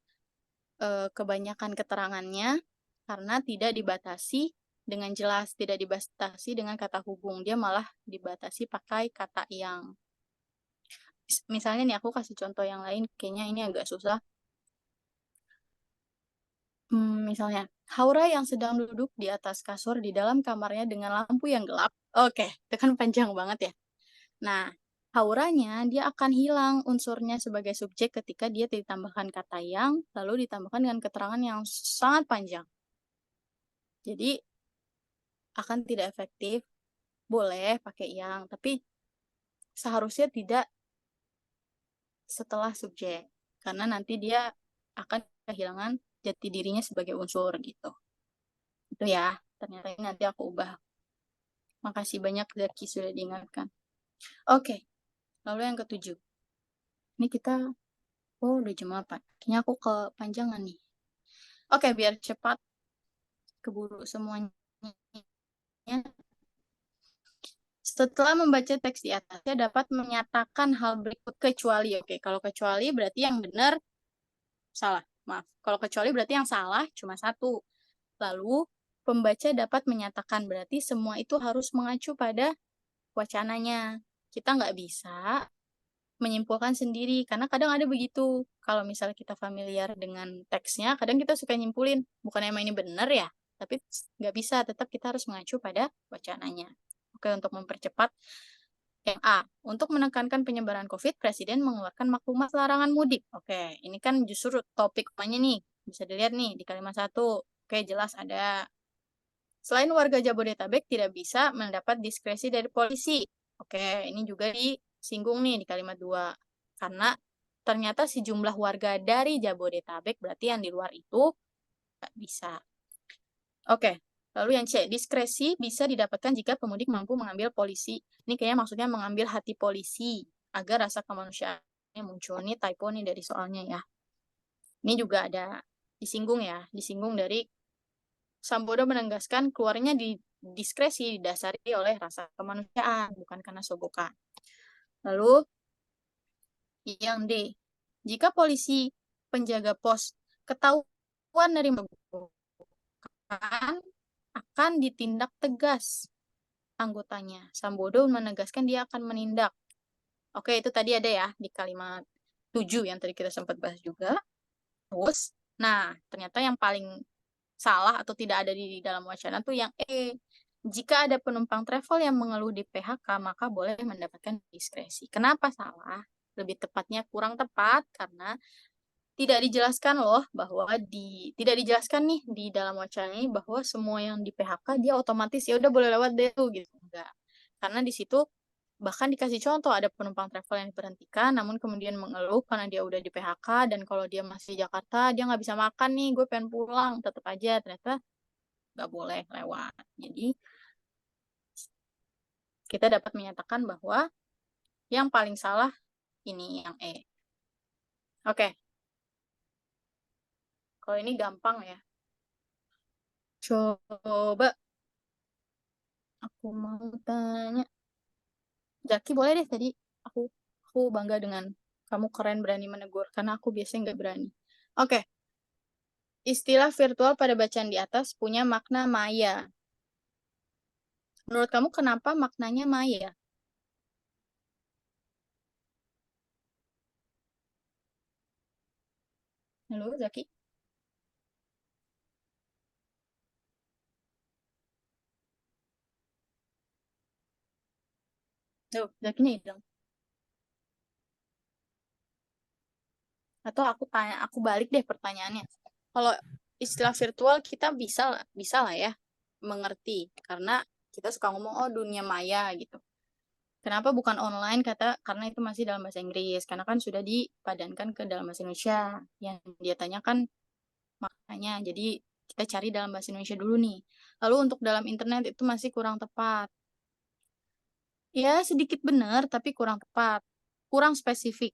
Kebanyakan keterangannya karena tidak dibatasi dengan jelas, tidak dibatasi dengan kata hubung. Dia malah dibatasi pakai kata yang. Misalnya nih aku kasih contoh yang lain, kayaknya ini agak susah. Misalnya, Haura yang sedang duduk di atas kasur di dalam kamarnya dengan lampu yang gelap. Oke, itu kan panjang banget ya. Nah, Hauranya dia akan hilang unsurnya sebagai subjek ketika dia ditambahkan kata yang, lalu ditambahkan dengan keterangan yang sangat panjang. Jadi, akan tidak efektif. Boleh pakai yang, tapi seharusnya tidak setelah subjek. Karena nanti dia akan kehilangan jati dirinya sebagai unsur gitu. Itu ya, ternyata ini nanti aku ubah. Makasih banyak Zaki sudah diingatkan. Oke, lalu yang ketujuh. Ini kita, udah jam 8. Kayaknya aku kepanjangan nih. Oke, biar cepat keburu semuanya. Setelah membaca teks di atasnya dapat menyatakan hal berikut kecuali. Oke, kalau kecuali berarti yang benar salah. Maaf, kalau kecuali berarti yang salah cuma satu. Lalu, pembaca dapat menyatakan berarti semua itu harus mengacu pada wacananya. Kita nggak bisa menyimpulkan sendiri, karena kadang ada begitu. Kalau misalnya kita familiar dengan teksnya, kadang kita suka nyimpulin, bukan emang ini benar ya, tapi nggak bisa, tetap kita harus mengacu pada wacananya. Oke, untuk mempercepat yang A, untuk menekankan penyebaran COVID, Presiden mengeluarkan maklumat larangan mudik. Oke, ini kan justru topik utamanya nih, bisa dilihat nih di kalimat 1. Oke, jelas ada. Selain warga Jabodetabek tidak bisa mendapat diskresi dari polisi. Oke, ini juga disinggung nih di kalimat 2. Karena ternyata sejumlah warga dari Jabodetabek, berarti yang di luar itu nggak bisa. Oke, lalu yang C, diskresi bisa didapatkan jika pemudik mampu mengambil polisi. Ini kayaknya maksudnya mengambil hati polisi, agar rasa kemanusiaannya muncul. Ini typo nih dari soalnya ya. Ini juga ada disinggung ya, disinggung dari Sambodo menegaskan keluarnya di diskresi didasari oleh rasa kemanusiaan, bukan karena sogokan. Lalu yang D, jika polisi penjaga pos ketahuan dari melakukan akan ditindak tegas anggotanya. Sambodo menegaskan dia akan menindak. Oke, itu tadi ada ya di kalimat 7 yang tadi kita sempat bahas juga. Terus, nah ternyata yang paling salah atau tidak ada di dalam wacana tuh yang E. Jika ada penumpang travel yang mengeluh di PHK, maka boleh mendapatkan diskresi. Kenapa salah? Lebih tepatnya kurang tepat karena tidak dijelaskan loh bahwa tidak dijelaskan nih di dalam wacana ini bahwa semua yang di PHK dia otomatis ya udah boleh lewat deh tuh gitu. Enggak. Karena di situ bahkan dikasih contoh ada penumpang travel yang diberhentikan namun kemudian mengeluh karena dia udah di PHK dan kalau dia masih di Jakarta dia nggak bisa makan nih, gue pengen pulang, tetap aja ternyata nggak boleh lewat. Jadi kita dapat menyatakan bahwa yang paling salah ini yang E. Oke. Kalau ini gampang ya. Coba aku mau tanya. Jaki boleh deh tadi aku Aku bangga dengan kamu, keren berani menegur, karena aku biasanya nggak berani. Oke. Istilah virtual pada bacaan di atas punya makna maya. Menurut kamu kenapa maknanya maya? Halo, Zaki? Tuh, Zaki nih hilang. Atau aku tanya, aku balik deh pertanyaannya. Kalau istilah virtual kita bisa lah ya mengerti, karena kita suka ngomong oh dunia maya gitu. Kenapa bukan online? Karena itu masih dalam bahasa Inggris, karena kan sudah dipadankan ke dalam bahasa Indonesia. Yang dia tanyakan maknanya. Jadi kita cari dalam bahasa Indonesia dulu nih. Lalu untuk dalam internet itu masih kurang tepat. Ya, sedikit benar tapi kurang tepat. Kurang spesifik.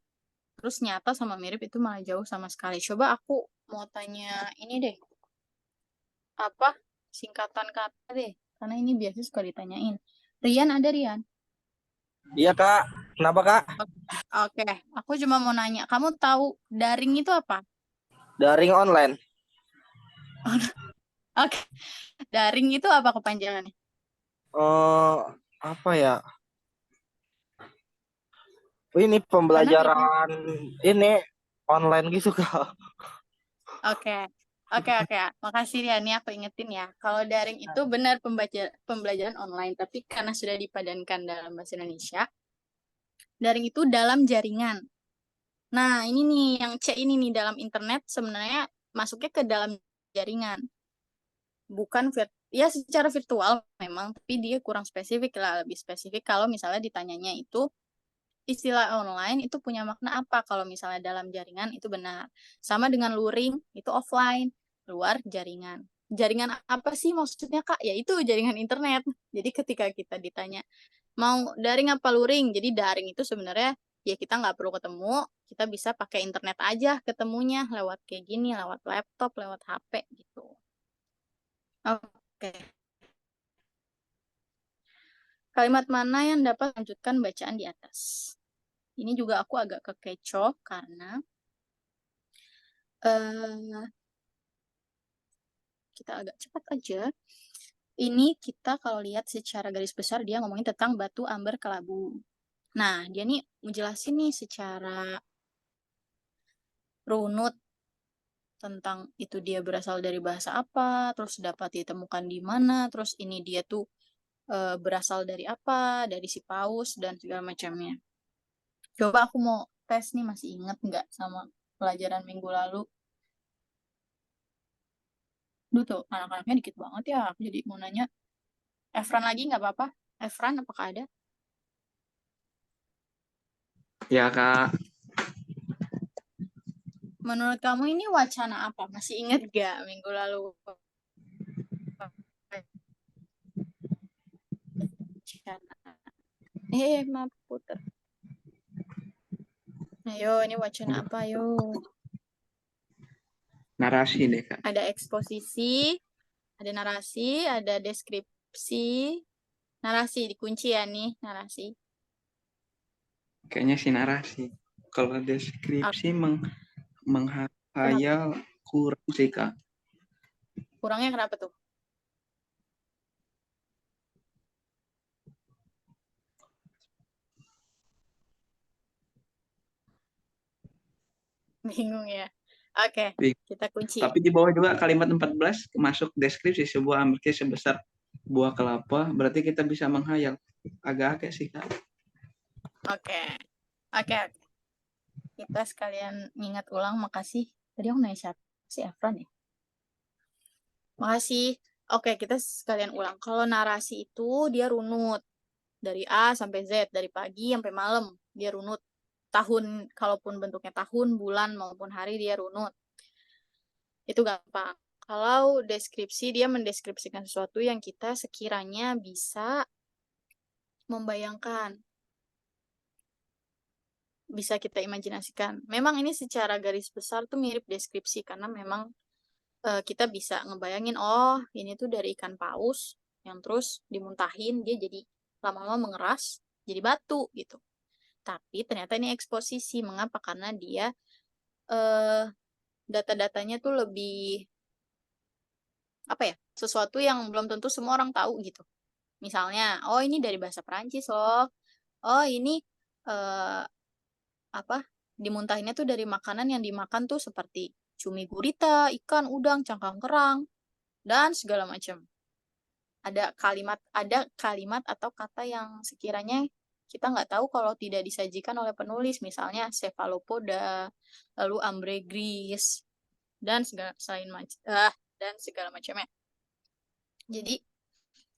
Terus nyata sama mirip itu malah jauh sama sekali. Coba aku mau tanya ini deh. Apa singkatan kata deh? Karena ini biasanya suka ditanyain. Rian, ada Rian? Iya kak, kenapa kak? Oke, aku cuma mau nanya. Kamu tahu daring itu apa? Daring online. Oke, daring itu apa kepanjangannya? Apa ya? Ini Karena pembelajaran ini online gitu kak. Oke, oke. Makasih Rian, nih aku ingetin ya. Kalau daring itu benar pembelajaran online, tapi karena sudah dipadankan dalam bahasa Indonesia, daring itu dalam jaringan. Nah, ini nih yang C ini nih dalam internet sebenarnya masuknya ke dalam jaringan. Bukan ya secara virtual memang, tapi dia kurang spesifik lah, lebih spesifik kalau misalnya ditanyanya itu istilah online itu punya makna apa kalau misalnya dalam jaringan itu benar. Sama dengan luring itu offline, luar jaringan. Jaringan apa sih maksudnya Kak? Ya itu jaringan internet. Jadi ketika kita ditanya mau daring apa luring, jadi daring itu sebenarnya ya kita nggak perlu ketemu, kita bisa pakai internet aja ketemunya lewat kayak gini, lewat laptop, lewat HP gitu. Oke. Kalimat mana yang dapat melanjutkan bacaan di atas? Ini juga aku agak kekecoh karena kita agak cepat aja. Ini kita kalau lihat secara garis besar dia ngomongin tentang batu amber kelabu. Nah, dia nih menjelasin nih secara runut tentang itu dia berasal dari bahasa apa, terus dapat ditemukan di mana, terus ini dia tuh berasal dari apa, dari si paus dan segala macamnya. Coba aku mau tes nih, masih ingat nggak sama pelajaran minggu lalu? Duh tuh, anak-anaknya dikit banget ya. Aku jadi mau nanya, Efran lagi nggak apa-apa? Efran, apakah ada? Ya kak, Menurut kamu ini wacana apa? Masih ingat gak minggu lalu? Maaf puter. Ayo, ini wacana apa? Ayo. narasi deh kak. Ada eksposisi, ada narasi, ada deskripsi. Narasi dikunci ya nih, narasi. Kayaknya sih narasi. Kalau deskripsi menghayal kurang sih kak. Kurangnya kenapa tuh? Bingung ya. Oke, kita kunci. Tapi di bawah juga kalimat 14 masuk deskripsi sebuah ambilki sebesar buah kelapa, berarti kita bisa menghayal. Agak-agak sih kak. Oke. Kita sekalian ingat ulang, makasih. Tadi aku nanya siapa? Si Efran ya? Makasih. Oke, kita sekalian ulang. Kalau narasi itu dia runut. Dari A sampai Z, dari pagi sampai malam. Dia runut. Tahun, kalaupun bentuknya tahun, bulan, maupun hari, dia runut. Itu gampang. Kalau deskripsi, dia mendeskripsikan sesuatu yang kita sekiranya bisa membayangkan. Bisa kita imajinasikan. Memang ini secara garis besar tuh mirip deskripsi, karena memang kita bisa ngebayangin, oh ini tuh dari ikan paus yang terus dimuntahin, dia jadi lama-lama mengeras, jadi batu gitu. tapi ternyata ini eksposisi. Mengapa? Karena dia data-datanya tuh lebih apa ya? Sesuatu yang belum tentu semua orang tahu gitu. Misalnya, oh ini dari bahasa Perancis loh. Oh ini eh, apa? Dimuntahinnya tuh dari makanan yang dimakan tuh seperti cumi gurita, ikan, udang, cangkang kerang, dan segala macam. Ada kalimat atau kata yang sekiranya kita nggak tahu kalau tidak disajikan oleh penulis, misalnya cephalopoda, lalu ambergris, dan segala macamnya. Jadi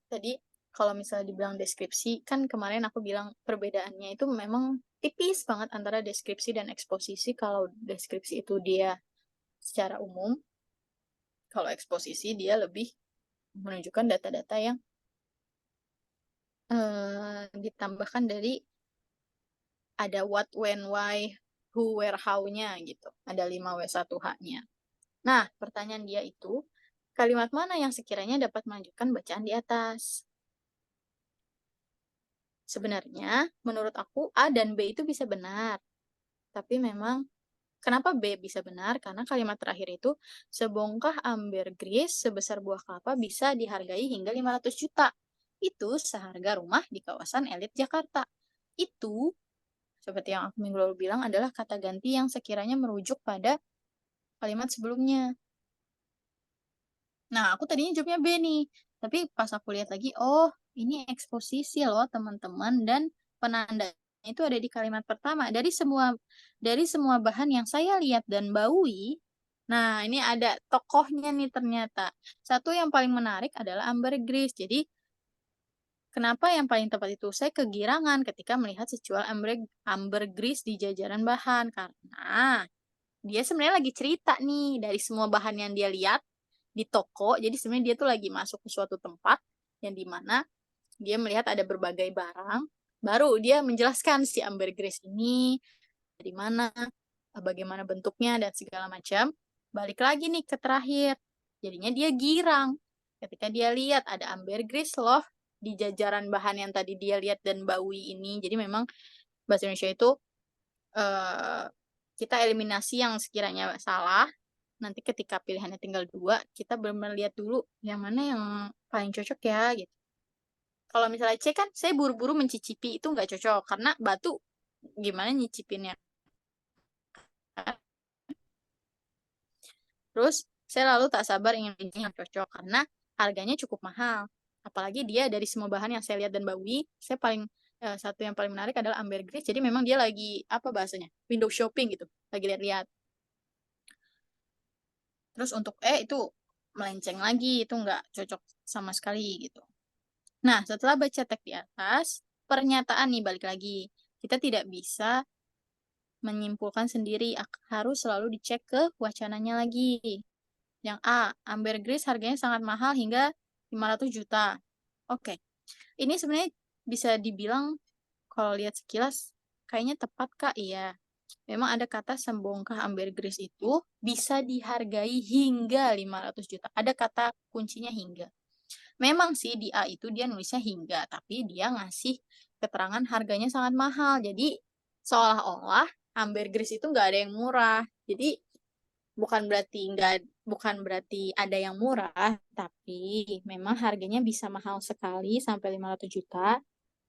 tadi kalau misalnya dibilang deskripsi, kan kemarin aku bilang perbedaannya itu memang tipis banget antara deskripsi dan eksposisi. Kalau deskripsi itu dia secara umum, kalau eksposisi dia lebih menunjukkan data-data yang ditambahkan dari ada what, when, why, who, where, how-nya gitu. Ada 5W1H-nya. Nah, pertanyaan dia itu, kalimat mana yang sekiranya dapat melanjutkan bacaan di atas? Sebenarnya, menurut aku, A dan B itu bisa benar. Tapi memang, kenapa B bisa benar? Karena kalimat terakhir itu, sebongkah ambergris sebesar buah kelapa bisa dihargai hingga 500 juta. Itu seharga rumah di kawasan elit Jakarta. Itu, seperti yang aku minggu lalu bilang, adalah kata ganti yang sekiranya merujuk pada kalimat sebelumnya. Nah, aku tadinya jawabnya B nih. Tapi pas aku lihat lagi, oh, ini eksposisi loh, teman-teman. Dan penandanya itu ada di kalimat pertama. Dari semua bahan yang saya lihat dan baui, nah, ini ada tokohnya nih ternyata. Satu yang paling menarik adalah ambergris. Jadi, kenapa yang paling tepat itu? Saya kegirangan ketika melihat secuil ambergris di jajaran bahan. Karena dia sebenarnya lagi cerita nih dari semua bahan yang dia lihat di toko. Jadi sebenarnya dia tuh lagi masuk ke suatu tempat yang dimana dia melihat ada berbagai barang. Baru dia menjelaskan si ambergris ini dari mana, bagaimana bentuknya, dan segala macam. Balik lagi nih ke terakhir. Jadinya dia girang. Ketika dia lihat ada ambergris loh di jajaran bahan yang tadi dia lihat dan baui ini. Jadi memang bahasa Indonesia itu kita eliminasi yang sekiranya salah. Nanti ketika pilihannya tinggal 2, kita benar-benar lihat dulu yang mana yang paling cocok ya gitu. Kalau misalnya C kan saya buru-buru mencicipi, itu nggak cocok karena batu gimana nyicipinnya. Terus saya lalu tak sabar ingin yang cocok karena harganya cukup mahal. Apalagi dia dari semua bahan yang saya lihat dan baui, satu yang paling menarik adalah ambergris. Jadi memang dia lagi apa bahasanya? Window shopping gitu, lagi lihat-lihat. Terus untuk E itu melenceng lagi, itu nggak cocok sama sekali gitu. Nah, setelah baca teks di atas, pernyataan nih balik lagi. Kita tidak bisa menyimpulkan sendiri, harus selalu dicek ke wacananya lagi. Yang A, ambergris harganya sangat mahal hingga 500 juta. Oke, ini sebenarnya bisa dibilang kalau lihat sekilas kayaknya tepat Kak, iya. Memang ada kata sembongkah ambergris itu bisa dihargai hingga 500 juta. Ada kata kuncinya hingga. Memang sih di A itu dia nulisnya hingga, tapi dia ngasih keterangan harganya sangat mahal. Jadi seolah-olah ambergris itu nggak ada yang murah. Jadi bukan berarti ada yang murah, tapi memang harganya bisa mahal sekali sampai 500 juta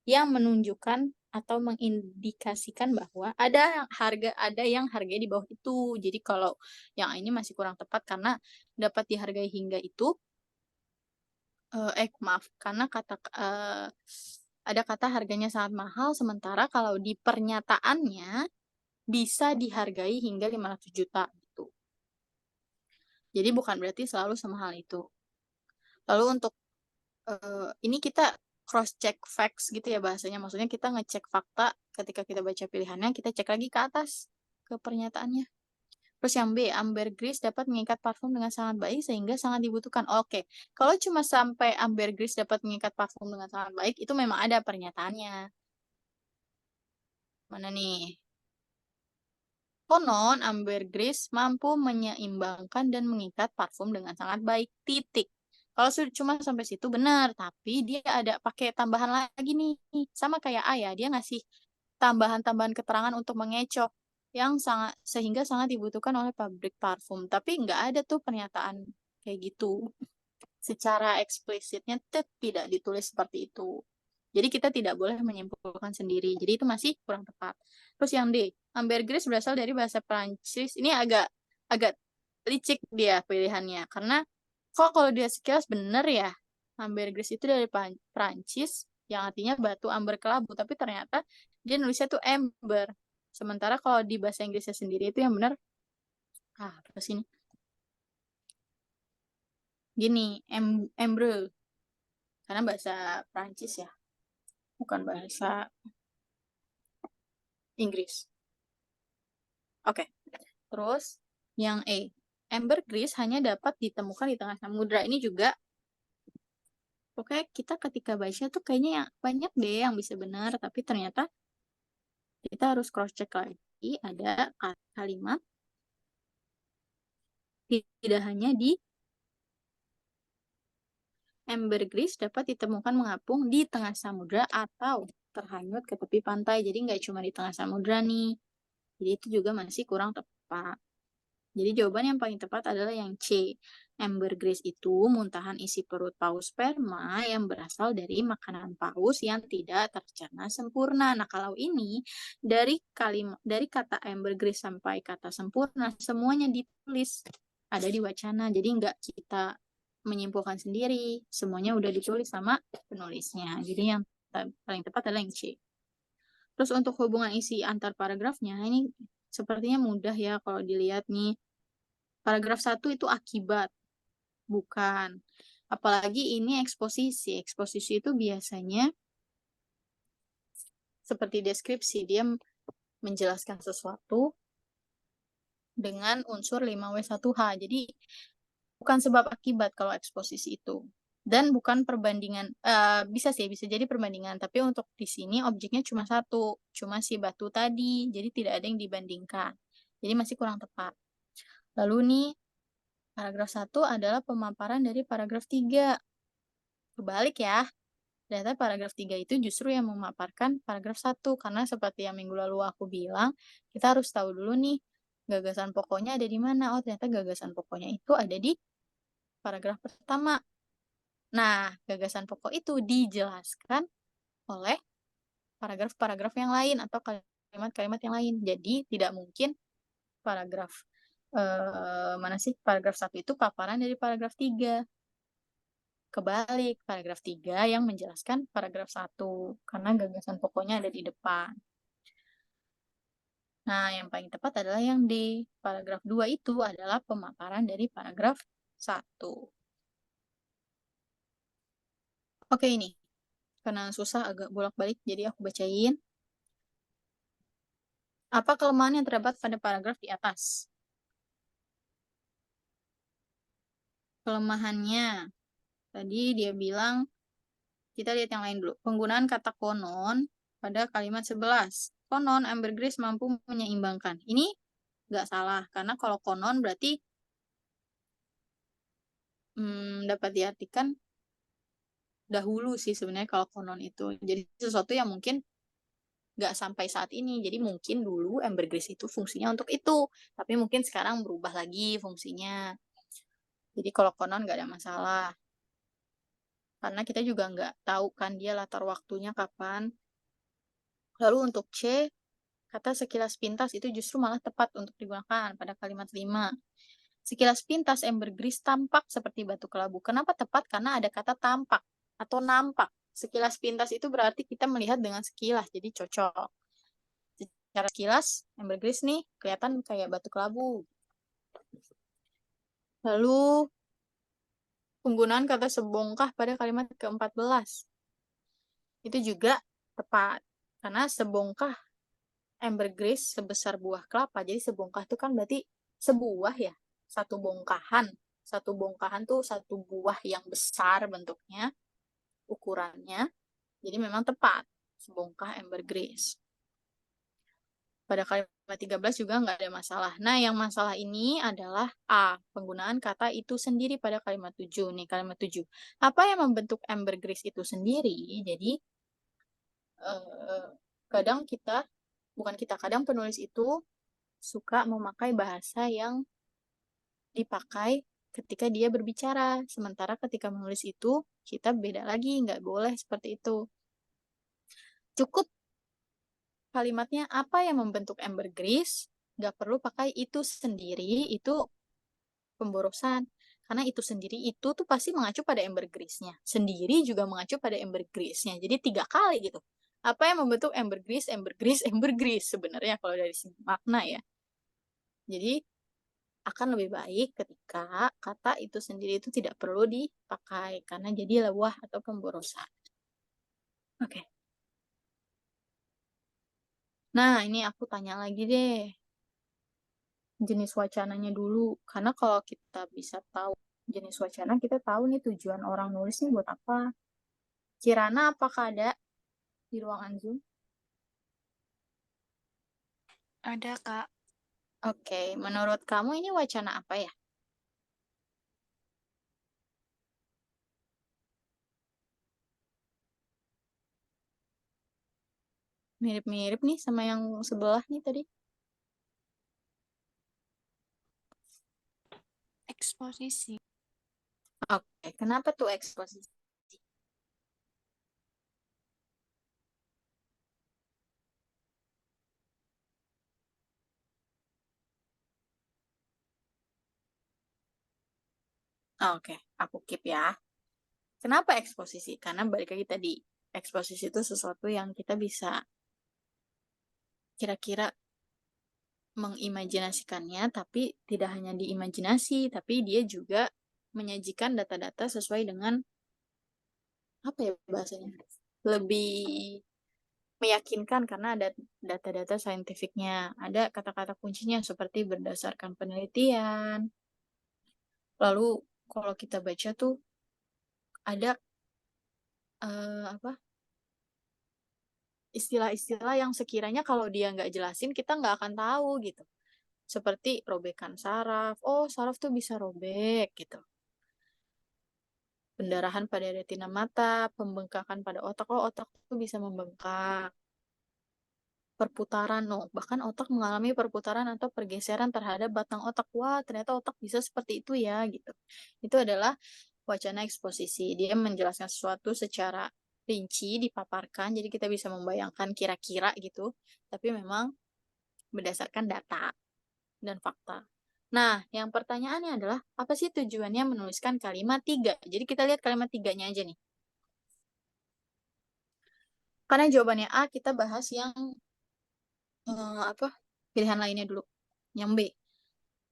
yang menunjukkan atau mengindikasikan bahwa ada yang harganya di bawah itu. Jadi kalau yang ini masih kurang tepat karena dapat dihargai hingga itu karena ada kata harganya sangat mahal, sementara kalau di pernyataannya bisa dihargai hingga 500 juta gitu. Jadi bukan berarti selalu semahal itu. Lalu untuk ini kita cross check facts gitu ya bahasanya, maksudnya kita ngecek fakta ketika kita baca pilihannya, kita cek lagi ke atas ke pernyataannya. Terus yang B, ambergris dapat mengikat parfum dengan sangat baik sehingga sangat dibutuhkan. Oke, kalau cuma sampai ambergris dapat mengikat parfum dengan sangat baik, itu memang ada pernyataannya. Mana nih? Konon, ambergris mampu menyeimbangkan dan mengikat parfum dengan sangat baik. Titik. Kalau sudah cuma sampai situ benar, tapi dia ada pakai tambahan lagi nih. Sama kayak A ya, dia ngasih tambahan-tambahan keterangan untuk mengecoh yang sehingga sangat dibutuhkan oleh pabrik parfum. Tapi nggak ada tuh pernyataan kayak gitu. Secara eksplisitnya tidak ditulis seperti itu. Jadi kita tidak boleh menyimpulkan sendiri. Jadi itu masih kurang tepat. Terus yang D, ambergris berasal dari bahasa Prancis. Ini agak licik dia pilihannya. Karena kalau dia sekilas bener ya, ambergris itu dari Prancis yang artinya batu amber kelabu. Tapi ternyata dia nulisnya tuh amber. Sementara kalau di bahasa Inggrisnya sendiri itu yang benar, apa sih ini? Gini, ambre. Karena bahasa Prancis ya, bukan bahasa Inggris. Oke. Terus yang E, ambergris hanya dapat ditemukan di tengah samudra. Ini juga oke, kita ketika baca tuh kayaknya yang banyak deh yang bisa benar, tapi ternyata kita harus cross check lagi. Ada kalimat tidak hanya di ambergris dapat ditemukan mengapung di tengah samudra atau terhanyut ke tepi pantai. Jadi nggak cuma di tengah samudra nih. Jadi itu juga masih kurang tepat. Jadi jawaban yang paling tepat adalah yang C. Ambergris itu muntahan isi perut paus sperma yang berasal dari makanan paus yang tidak tercerna sempurna. Nah, kalau ini dari kata ambergris sampai kata sempurna semuanya ditulis ada di wacana. Jadi nggak kita menyimpulkan sendiri, semuanya udah ditulis sama penulisnya. Jadi yang paling tepat adalah yang C. Terus untuk hubungan isi antar paragrafnya, ini sepertinya mudah ya kalau dilihat nih. Paragraf 1 itu akibat, bukan. Apalagi ini eksposisi. Eksposisi itu biasanya seperti deskripsi, dia menjelaskan sesuatu dengan unsur 5W1H. Jadi bukan sebab akibat kalau eksposisi itu. Dan bukan perbandingan, bisa jadi perbandingan, tapi untuk di sini objeknya cuma satu, cuma si batu tadi, jadi tidak ada yang dibandingkan. Jadi masih kurang tepat. Lalu nih, paragraf 1 adalah pemaparan dari paragraf 3. Kebalik ya, ternyata paragraf 3 itu justru yang memaparkan paragraf 1, karena seperti yang minggu lalu aku bilang, kita harus tahu dulu nih, gagasan pokoknya ada di mana. Oh, ternyata gagasan pokoknya itu ada di paragraf pertama. Nah, gagasan pokok itu dijelaskan oleh paragraf-paragraf yang lain atau kalimat-kalimat yang lain. Jadi, tidak mungkin paragraf paragraf 1 itu paparan dari paragraf 3. Kebalik, paragraf 3 yang menjelaskan paragraf 1 karena gagasan pokoknya ada di depan. Nah, yang paling tepat adalah yang D. Paragraf 2 itu adalah pemaparan dari paragraf 1. Oke, ini. Karena susah agak bolak-balik, jadi aku bacain. Apa kelemahan yang terdapat pada paragraf di atas? Kelemahannya, tadi dia bilang, kita lihat yang lain dulu. Penggunaan kata konon pada kalimat 11. Konon, ambergris mampu menyeimbangkan. Ini nggak salah, karena kalau konon berarti dapat diartikan dahulu sih sebenarnya kalau konon itu. Jadi sesuatu yang mungkin nggak sampai saat ini. Jadi mungkin dulu ambergris itu fungsinya untuk itu. Tapi mungkin sekarang berubah lagi fungsinya. Jadi kalau konon nggak ada masalah. Karena kita juga nggak tahu kan dia latar waktunya kapan. Lalu untuk C, kata sekilas pintas itu justru malah tepat untuk digunakan pada kalimat 5. Sekilas pintas ambergris tampak seperti batu kelabu. Kenapa tepat? Karena ada kata tampak atau nampak. Sekilas pintas itu berarti kita melihat dengan sekilas, jadi cocok. Secara sekilas, ambergris nih kelihatan kayak batu kelabu. Lalu, penggunaan kata sebongkah pada kalimat ke-14. Itu juga tepat. Karena sebongkah ambergris sebesar buah kelapa. Jadi sebongkah itu kan berarti sebuah ya. Satu bongkahan. Satu bongkahan tuh satu buah yang besar bentuknya, ukurannya. Jadi memang tepat. Sebongkah ambergris. Pada kalimat 13 juga nggak ada masalah. Nah, yang masalah ini adalah A. Penggunaan kata itu sendiri pada kalimat 7. Nih, kalimat 7. Apa yang membentuk ambergris itu sendiri? Jadi, kadang kadang penulis itu suka memakai bahasa yang dipakai ketika dia berbicara. Sementara ketika menulis itu, kita beda lagi, nggak boleh seperti itu. Cukup kalimatnya apa yang membentuk ambergris, nggak perlu pakai itu sendiri, itu pemborosan. Karena itu sendiri itu tuh pasti mengacu pada ambergrisnya. Sendiri juga mengacu pada ambergrisnya. Jadi 3 kali gitu. Apa yang membentuk ambergris, ambergris, ambergris sebenarnya kalau dari segi makna ya. Jadi akan lebih baik ketika kata itu sendiri itu tidak perlu dipakai karena jadi lewah atau pemborosan. Oke. Nah, ini aku tanya lagi deh. Jenis wacananya dulu. Karena kalau kita bisa tahu jenis wacana, kita tahu nih tujuan orang nulis nih buat apa. Kirana, apakah ada di ruangan Zoom? Ada, Kak. Oke, menurut kamu ini wacana apa ya? Mirip-mirip nih sama yang sebelah nih tadi. Eksposisi. Oke, kenapa tuh eksposisi? Oke, aku keep ya. Kenapa eksposisi? Karena balik lagi tadi, eksposisi itu sesuatu yang kita bisa kira-kira mengimajinasikannya, tapi tidak hanya diimajinasi, tapi dia juga menyajikan data-data sesuai dengan, apa ya bahasanya, lebih meyakinkan karena ada data-data saintifiknya, ada kata-kata kuncinya seperti berdasarkan penelitian. Lalu kalau kita baca tuh ada apa istilah-istilah yang sekiranya kalau dia nggak jelasin kita nggak akan tahu gitu. Seperti robekan saraf. Oh, saraf tuh bisa robek gitu. Pendarahan pada retina mata, pembengkakan pada otak. Oh, otak tuh bisa membengkak. Perputaran, no. Bahkan otak mengalami perputaran atau pergeseran terhadap batang otak. Wah, ternyata otak bisa seperti itu ya gitu. Itu adalah wacana eksposisi. Dia menjelaskan sesuatu secara rinci, dipaparkan, jadi kita bisa membayangkan kira-kira gitu. Tapi memang berdasarkan data dan fakta. Nah, yang pertanyaannya adalah, apa sih tujuannya menuliskan kalimat 3? Jadi kita lihat kalimat 3-nya aja nih. Karena jawabannya A, kita bahas yang pilihan lainnya dulu. Yang B.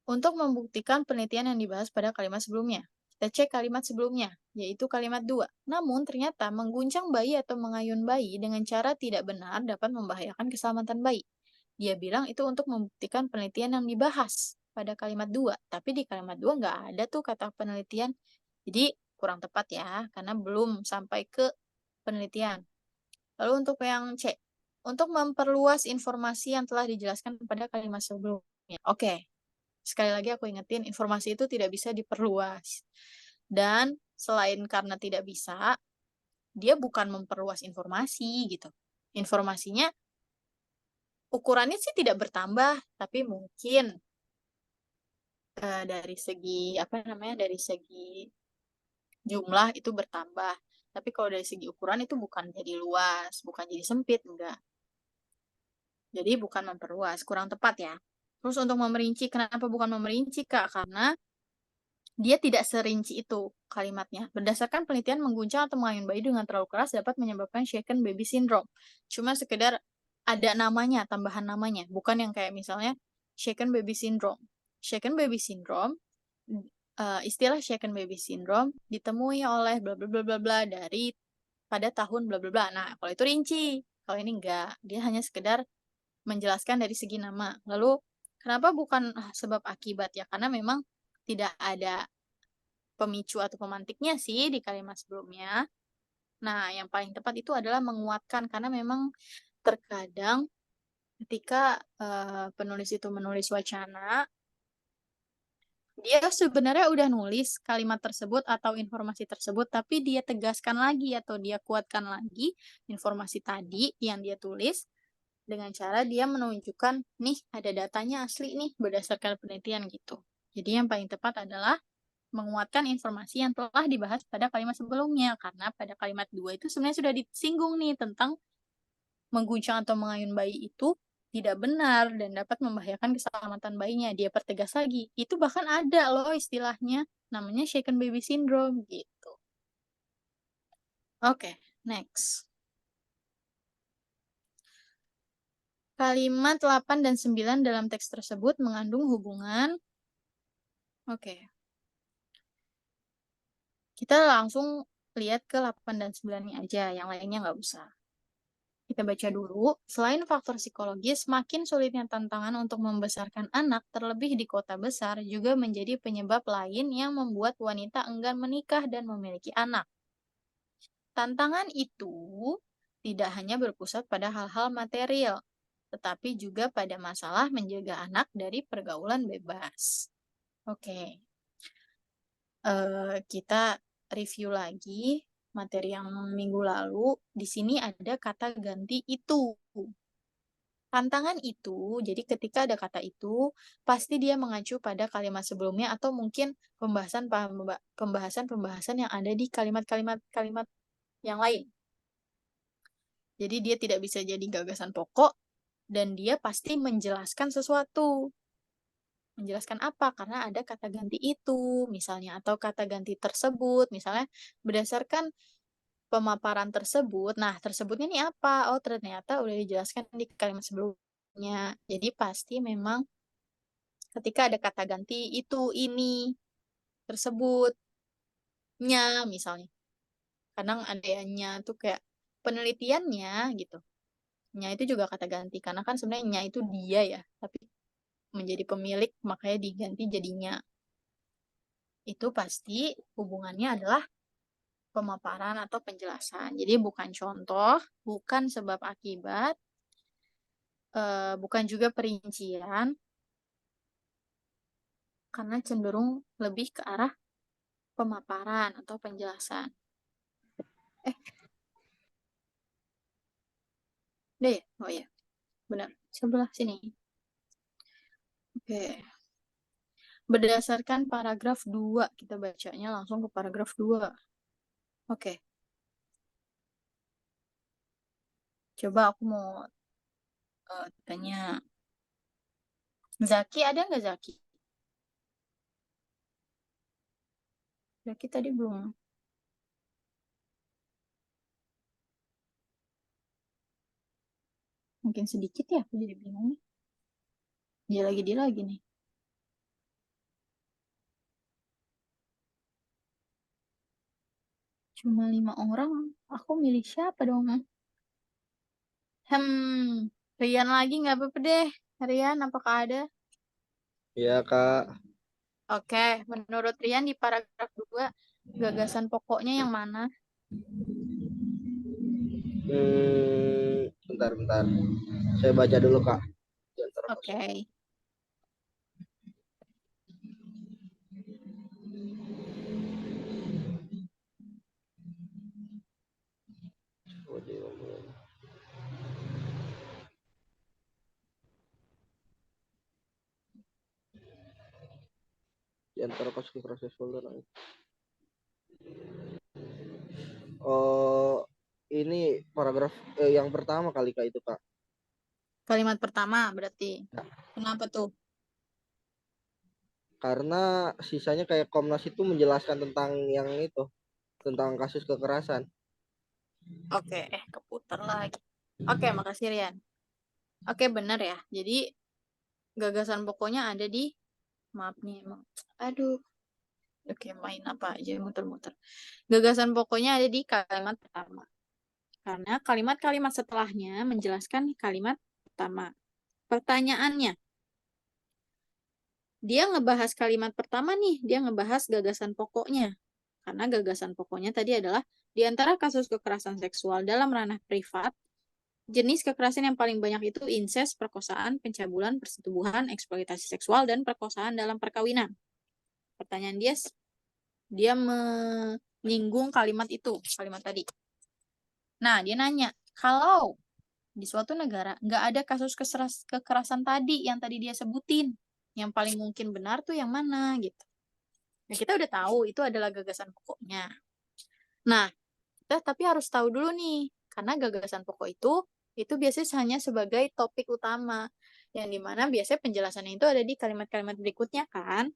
Untuk membuktikan penelitian yang dibahas pada kalimat sebelumnya. Kita cek kalimat sebelumnya, yaitu kalimat 2. Namun ternyata mengguncang bayi atau mengayun bayi dengan cara tidak benar dapat membahayakan keselamatan bayi. Dia bilang itu untuk membuktikan penelitian yang dibahas pada kalimat 2. Tapi di kalimat 2 nggak ada tuh kata penelitian. Jadi kurang tepat ya, karena belum sampai ke penelitian. Lalu untuk yang C. Untuk memperluas informasi yang telah dijelaskan pada kalimat sebelumnya. Oke. Sekali lagi aku ingetin, informasi itu tidak bisa diperluas. Dan selain karena tidak bisa, dia bukan memperluas informasi gitu. Informasinya ukurannya sih tidak bertambah, tapi mungkin dari segi dari segi jumlah itu bertambah. Tapi kalau dari segi ukuran itu bukan jadi luas, bukan jadi sempit, enggak. Jadi bukan memperluas, kurang tepat ya. Terus untuk memerinci, kenapa bukan memerinci, Kak? Karena dia tidak serinci itu kalimatnya. Berdasarkan penelitian, mengguncang atau mengayun bayi dengan terlalu keras dapat menyebabkan shaken baby syndrome. Cuma sekedar ada namanya, tambahan namanya. Bukan yang kayak misalnya shaken baby syndrome. Shaken baby syndrome, istilah shaken baby syndrome ditemui oleh bla bla bla bla bla dari pada tahun bla bla bla. Nah, kalau itu rinci. Kalau ini enggak. Dia hanya sekedar menjelaskan dari segi nama. Lalu, kenapa bukan sebab akibat ya? Karena memang tidak ada pemicu atau pemantiknya sih di kalimat sebelumnya. Nah, yang paling tepat itu adalah menguatkan karena memang terkadang ketika penulis itu menulis wacana, dia sebenarnya udah nulis kalimat tersebut atau informasi tersebut, tapi dia tegaskan lagi atau dia kuatkan lagi informasi tadi yang dia tulis dengan cara dia menunjukkan, nih ada datanya asli nih berdasarkan penelitian gitu. Jadi yang paling tepat adalah menguatkan informasi yang telah dibahas pada kalimat sebelumnya. Karena pada kalimat 2 itu sebenarnya sudah disinggung nih tentang mengguncang atau mengayun bayi itu tidak benar dan dapat membahayakan keselamatan bayinya. Dia pertegas lagi, itu bahkan ada loh istilahnya, namanya shaken baby syndrome gitu. Oke, next. Kalimat 8 dan 9 dalam teks tersebut mengandung hubungan. Oke. Kita langsung lihat ke 8 dan 9-nya aja, yang lainnya nggak usah. Kita baca dulu, selain faktor psikologis, makin sulitnya tantangan untuk membesarkan anak, terlebih di kota besar, juga menjadi penyebab lain yang membuat wanita enggan menikah dan memiliki anak. Tantangan itu tidak hanya berpusat pada hal-hal material, tetapi juga pada masalah menjaga anak dari pergaulan bebas. Oke. Kita review lagi materi yang minggu lalu. Di sini ada kata ganti itu. Tantangan itu, jadi ketika ada kata itu, pasti dia mengacu pada kalimat sebelumnya atau mungkin pembahasan-pembahasan yang ada di kalimat-kalimat yang lain. Jadi dia tidak bisa jadi gagasan pokok dan dia pasti menjelaskan sesuatu. Menjelaskan apa? Karena ada kata ganti itu, misalnya, atau kata ganti tersebut, misalnya berdasarkan pemaparan tersebut. Nah, tersebutnya ini apa? Oh, ternyata udah dijelaskan di kalimat sebelumnya. Jadi pasti memang ketika ada kata ganti itu, ini, tersebutnya, misalnya. Kadang adanya tuh kayak penelitiannya gitu. Nya itu juga kata ganti, karena kan sebenarnya nya itu dia ya, tapi menjadi pemilik, makanya diganti jadinya. Itu pasti hubungannya adalah pemaparan atau penjelasan. Jadi bukan contoh, bukan sebab akibat, bukan juga perincian, karena cenderung lebih ke arah pemaparan atau penjelasan. Deh ya? Oh ya, benar. Sebelah sini. Oke. Berdasarkan paragraf 2, kita bacanya langsung ke paragraf 2. Oke. Coba aku mau tanya. Zaki ada nggak Zaki? Zaki tadi belum. Mungkin sedikit ya, aku jadi bingung nih. Dia lagi nih. Cuma 5 orang, aku milih siapa dong? Rian lagi nggak apa-apa deh. Rian, apakah ada? Iya, Kak. Oke, menurut Rian di paragraf 2, gagasan pokoknya yang mana? Bentar. Saya baca dulu, Kak. Oke. Di antara kasus kekerasan seksual. Oh, ini paragraf yang pertama kali, Kak, itu, Kak. Kalimat pertama berarti. Kenapa tuh? Karena sisanya kayak Komnas itu menjelaskan tentang yang itu, tentang kasus kekerasan. Oke, keputar lagi. Oke, makasih Rian. Oke, benar ya. Jadi gagasan pokoknya ada di, maaf nih emang. Aduh. Oke, main apa aja muter-muter. Gagasan pokoknya ada di kalimat pertama. Karena kalimat-kalimat setelahnya menjelaskan kalimat pertama. Pertanyaannya, dia ngebahas kalimat pertama nih, dia ngebahas gagasan pokoknya. Karena gagasan pokoknya tadi adalah di antara kasus kekerasan seksual dalam ranah privat, jenis kekerasan yang paling banyak itu incest, perkosaan, pencabulan, persetubuhan, eksploitasi seksual, dan perkosaan dalam perkawinan. Pertanyaan dia menyinggung kalimat itu, kalimat tadi. Nah, dia nanya, kalau di suatu negara nggak ada kasus kekerasan tadi yang tadi dia sebutin. Yang paling mungkin benar tuh yang mana gitu. Nah, kita udah tahu itu adalah gagasan pokoknya. Nah, kita tapi harus tahu dulu nih, karena gagasan pokok itu biasanya hanya sebagai topik utama, yang dimana biasanya penjelasannya itu ada di kalimat-kalimat berikutnya kan.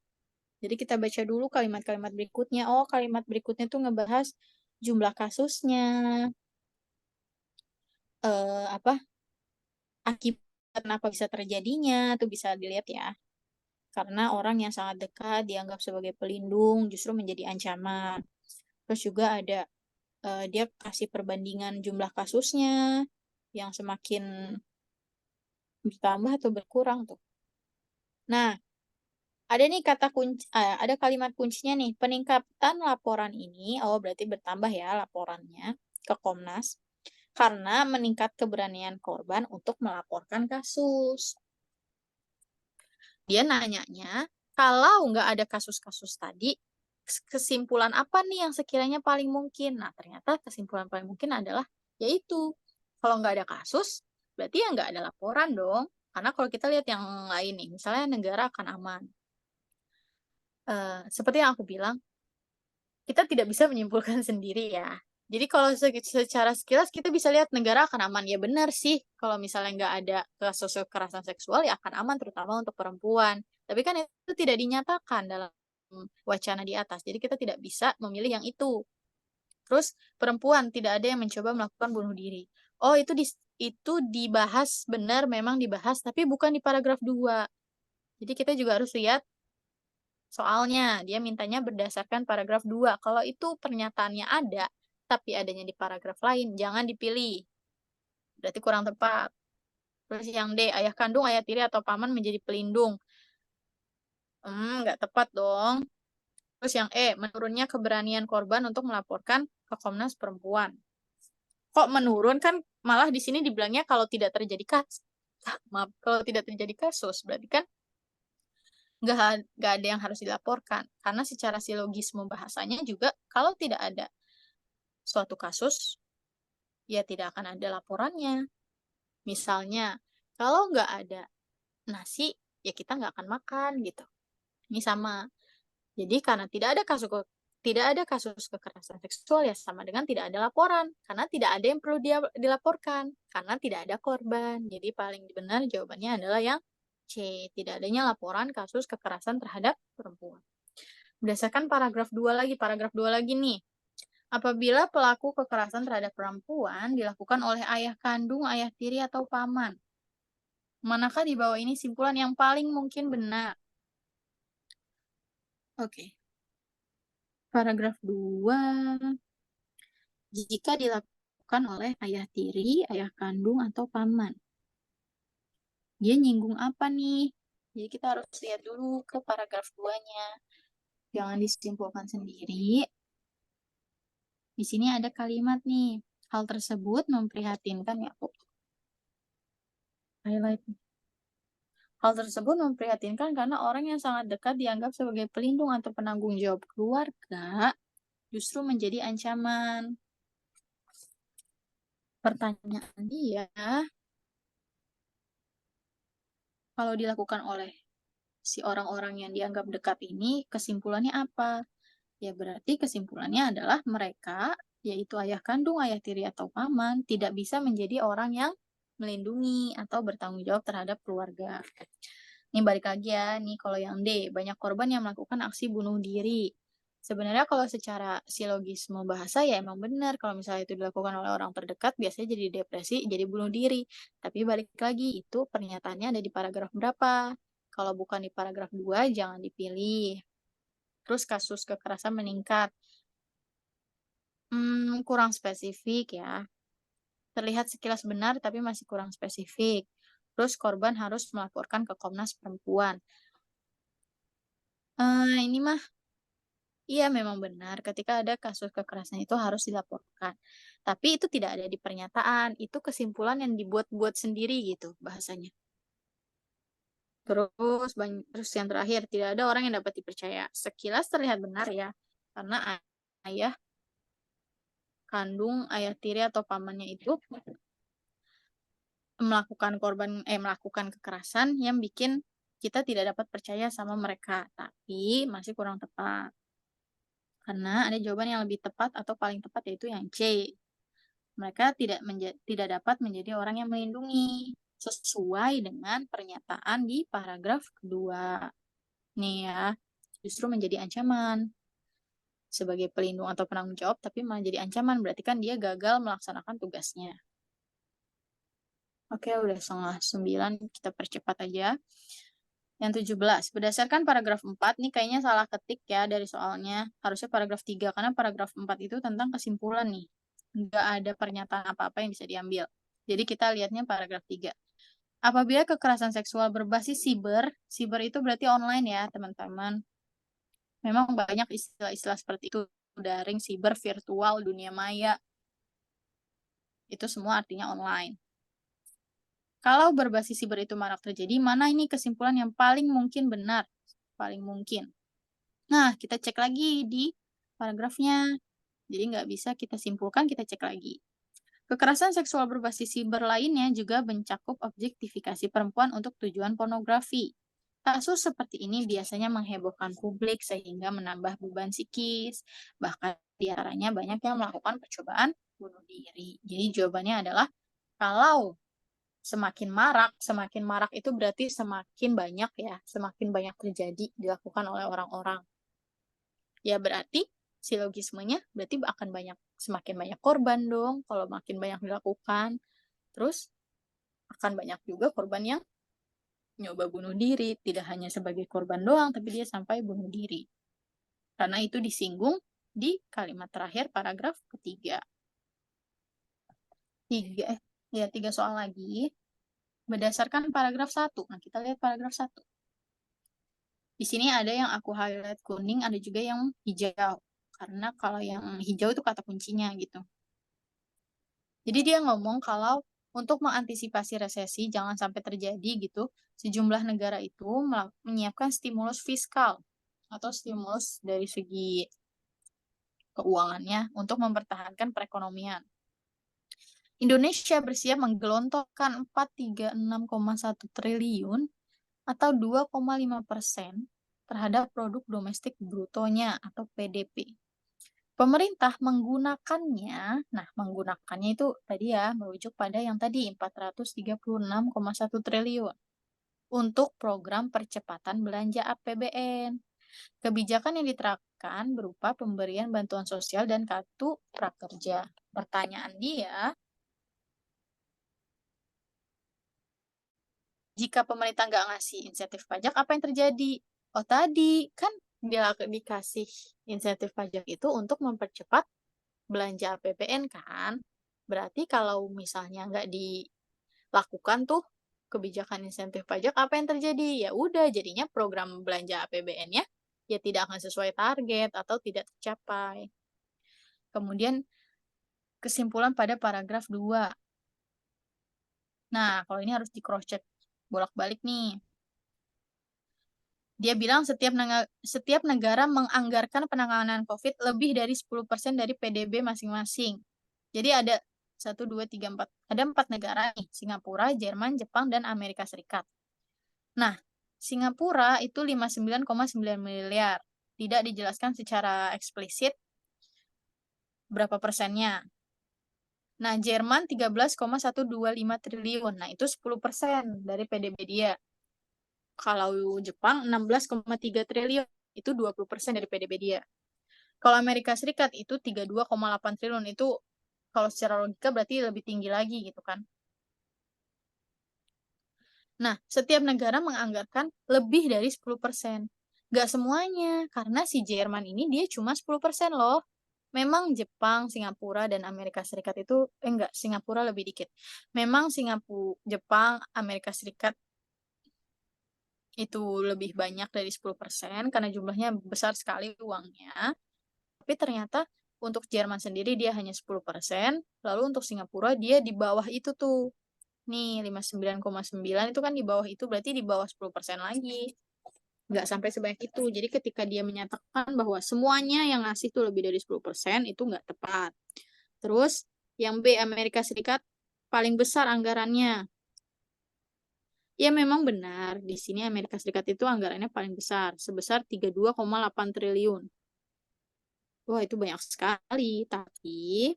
Jadi kita baca dulu kalimat-kalimat berikutnya. Oh, kalimat berikutnya tuh ngebahas jumlah kasusnya, apa akibat kenapa bisa terjadinya, tuh bisa dilihat ya. Karena orang yang sangat dekat dianggap sebagai pelindung justru menjadi ancaman. Terus juga ada dia kasih perbandingan jumlah kasusnya yang semakin bertambah atau berkurang tuh. Nah, ada nih kata kunci, ada kalimat kuncinya nih, peningkatan laporan ini, oh berarti bertambah ya laporannya ke Komnas, karena meningkat keberanian korban untuk melaporkan kasus. Dia nanyanya, kalau nggak ada kasus-kasus tadi, kesimpulan apa nih yang sekiranya paling mungkin? Nah, ternyata kesimpulan paling mungkin adalah, yaitu, kalau nggak ada kasus, berarti ya nggak ada laporan dong. Karena kalau kita lihat yang lain nih, misalnya negara akan aman. Seperti yang aku bilang, kita tidak bisa menyimpulkan sendiri ya. Jadi kalau secara sekilas kita bisa lihat negara akan aman. Ya benar sih, kalau misalnya nggak ada kasus kekerasan seksual ya akan aman, terutama untuk perempuan. Tapi kan itu tidak dinyatakan dalam wacana di atas. Jadi kita tidak bisa memilih yang itu. Terus perempuan tidak ada yang mencoba melakukan bunuh diri. Oh, itu dibahas, benar memang dibahas, tapi bukan di paragraf 2. Jadi kita juga harus lihat soalnya dia mintanya berdasarkan paragraf 2. Kalau itu pernyataannya ada, tapi adanya di paragraf lain, jangan dipilih. Berarti kurang tepat. Terus yang D, ayah kandung, ayah tiri, atau paman menjadi pelindung. Nggak tepat dong. Terus yang E, menurunnya keberanian korban untuk melaporkan ke Komnas Perempuan. Kok menurun kan malah di sini dibilangnya kalau tidak terjadi kasus. Maaf, kalau tidak terjadi kasus, berarti kan nggak ada yang harus dilaporkan. Karena secara silogisme bahasanya juga, kalau tidak ada suatu kasus, ya tidak akan ada laporannya. Misalnya, kalau nggak ada nasi, ya kita nggak akan makan gitu. Ini sama. Jadi karena tidak ada kasus kekerasan seksual ya sama dengan tidak ada laporan. Karena tidak ada yang perlu dilaporkan. Karena tidak ada korban. Jadi paling benar jawabannya adalah yang C. Tidak adanya laporan kasus kekerasan terhadap perempuan. Berdasarkan paragraf 2 lagi nih. Apabila pelaku kekerasan terhadap perempuan dilakukan oleh ayah kandung, ayah tiri, atau paman. Manakah di bawah ini simpulan yang paling mungkin benar? Oke. Paragraf 2. Jika dilakukan oleh ayah tiri, ayah kandung, atau paman. Dia nyinggung apa nih? Jadi kita harus lihat dulu ke paragraf 2-nya. Jangan disimpulkan sendiri. Di sini ada kalimat nih. Hal tersebut memprihatinkan ya. Highlight. Hal tersebut memprihatinkan karena orang yang sangat dekat dianggap sebagai pelindung atau penanggung jawab keluarga justru menjadi ancaman. Pertanyaan dia, kalau dilakukan oleh si orang-orang yang dianggap dekat ini, kesimpulannya apa? Ya berarti kesimpulannya adalah mereka, yaitu ayah kandung, ayah tiri, atau paman, tidak bisa menjadi orang yang melindungi atau bertanggung jawab terhadap keluarga. Ini balik lagi ya, nih kalau yang D, banyak korban yang melakukan aksi bunuh diri. Sebenarnya kalau secara silogisme bahasa ya emang benar, kalau misalnya itu dilakukan oleh orang terdekat, biasanya jadi depresi, jadi bunuh diri. Tapi balik lagi, itu pernyataannya ada di paragraf berapa? Kalau bukan di paragraf 2, jangan dipilih. Terus kasus kekerasan meningkat. Kurang spesifik ya. Terlihat sekilas benar tapi masih kurang spesifik. Terus korban harus melaporkan ke Komnas Perempuan. Ini mah, iya memang benar. Ketika ada kasus kekerasan itu harus dilaporkan. Tapi itu tidak ada di pernyataan. Itu kesimpulan yang dibuat-buat sendiri gitu bahasanya. Terus yang terakhir, tidak ada orang yang dapat dipercaya. Sekilas terlihat benar ya. Karena ayah kandung, ayah tiri, atau pamannya itu melakukan kekerasan yang bikin kita tidak dapat percaya sama mereka, tapi masih kurang tepat. Karena ada jawaban yang lebih tepat atau paling tepat, yaitu yang C. Mereka tidak dapat menjadi orang yang melindungi sesuai dengan pernyataan di paragraf kedua. Nih ya, justru menjadi ancaman sebagai pelindung atau penanggung jawab, tapi malah jadi ancaman, berarti kan dia gagal melaksanakan tugasnya. Oke, udah 8:30, kita percepat aja. Yang 17, berdasarkan paragraf 4, nih kayaknya salah ketik ya dari soalnya, harusnya paragraf 3, karena paragraf 4 itu tentang kesimpulan nih. Nggak ada pernyataan apa-apa yang bisa diambil. Jadi kita lihatnya paragraf 3. Apabila kekerasan seksual berbasis siber itu berarti online ya teman-teman. Memang banyak istilah-istilah seperti itu, daring, siber, virtual, dunia maya. Itu semua artinya online. Kalau berbasis siber itu marak terjadi, mana ini kesimpulan yang paling mungkin benar? Paling mungkin. Nah, kita cek lagi di paragrafnya. Jadi nggak bisa kita simpulkan, kita cek lagi. Kekerasan seksual berbasis siber lainnya juga mencakup objektifikasi perempuan untuk tujuan pornografi. Kasus seperti ini biasanya menghebohkan publik sehingga menambah beban psikis. Bahkan diantaranya banyak yang melakukan percobaan bunuh diri. Jadi jawabannya adalah kalau semakin marak itu berarti semakin banyak ya, semakin banyak terjadi dilakukan oleh orang-orang. Ya berarti silogismenya berarti akan semakin banyak korban dong kalau makin banyak dilakukan. Terus akan banyak juga korban yang nyoba bunuh diri, tidak hanya sebagai korban doang, tapi dia sampai bunuh diri. Karena itu disinggung di kalimat terakhir paragraf ketiga. 3 soal lagi. Berdasarkan paragraf 1. Nah, kita lihat paragraf 1. Di sini ada yang aku highlight kuning, ada juga yang hijau. Karena kalau yang hijau itu kata kuncinya gitu. Jadi dia ngomong kalau untuk mengantisipasi resesi jangan sampai terjadi gitu, sejumlah negara itu menyiapkan stimulus fiskal atau stimulus dari segi keuangannya untuk mempertahankan perekonomian. Indonesia bersiap menggelontorkan 436,1 triliun atau 2,5% terhadap produk domestik brutonya atau PDB. Pemerintah menggunakannya itu tadi ya, merujuk pada yang tadi 436,1 triliun untuk program percepatan belanja APBN. Kebijakan yang diterapkan berupa pemberian bantuan sosial dan kartu prakerja. Pertanyaan dia, jika pemerintah nggak ngasih insentif pajak, apa yang terjadi? Oh tadi, kan dia dikasih insentif pajak itu untuk mempercepat belanja APBN kan? Berarti kalau misalnya nggak dilakukan tuh kebijakan insentif pajak, apa yang terjadi? Ya udah, jadinya program belanja APBN-nya ya tidak akan sesuai target atau tidak tercapai. Kemudian kesimpulan pada paragraf 2. Nah, kalau ini harus di cross check bolak-balik nih. Dia bilang setiap negara menganggarkan penanganan COVID lebih dari 10% dari PDB masing-masing. Jadi ada 1, 2, 3, 4. Ada 4 negara nih, Singapura, Jerman, Jepang, dan Amerika Serikat. Nah, Singapura itu 59,9 miliar. Tidak dijelaskan secara eksplisit berapa persennya. Nah, Jerman 13,125 triliun. Nah, itu 10% dari PDB dia. Kalau Jepang 16,3 triliun, itu 20% dari PDB dia. Kalau Amerika Serikat itu 32,8 triliun, itu kalau secara logika berarti lebih tinggi lagi gitu kan. Nah, setiap negara menganggarkan lebih dari 10%. Nggak semuanya, karena si Jerman ini dia cuma 10% loh. Memang Jepang, Singapura, dan Amerika Serikat itu, Singapura lebih dikit. Memang Singapura, Jepang, Amerika Serikat itu lebih banyak dari 10% karena jumlahnya besar sekali uangnya. Tapi ternyata untuk Jerman sendiri dia hanya 10%, lalu untuk Singapura dia di bawah itu tuh. Nih, 59,9 itu kan di bawah itu, berarti di bawah 10% lagi. Nggak sampai sebanyak itu. Jadi ketika dia menyatakan bahwa semuanya yang ngasih tuh lebih dari 10%, itu nggak tepat. Terus, yang B, Amerika Serikat paling besar anggarannya. Ya memang benar, di sini Amerika Serikat itu anggarannya paling besar, sebesar 32,8 triliun. Wah, itu banyak sekali, tapi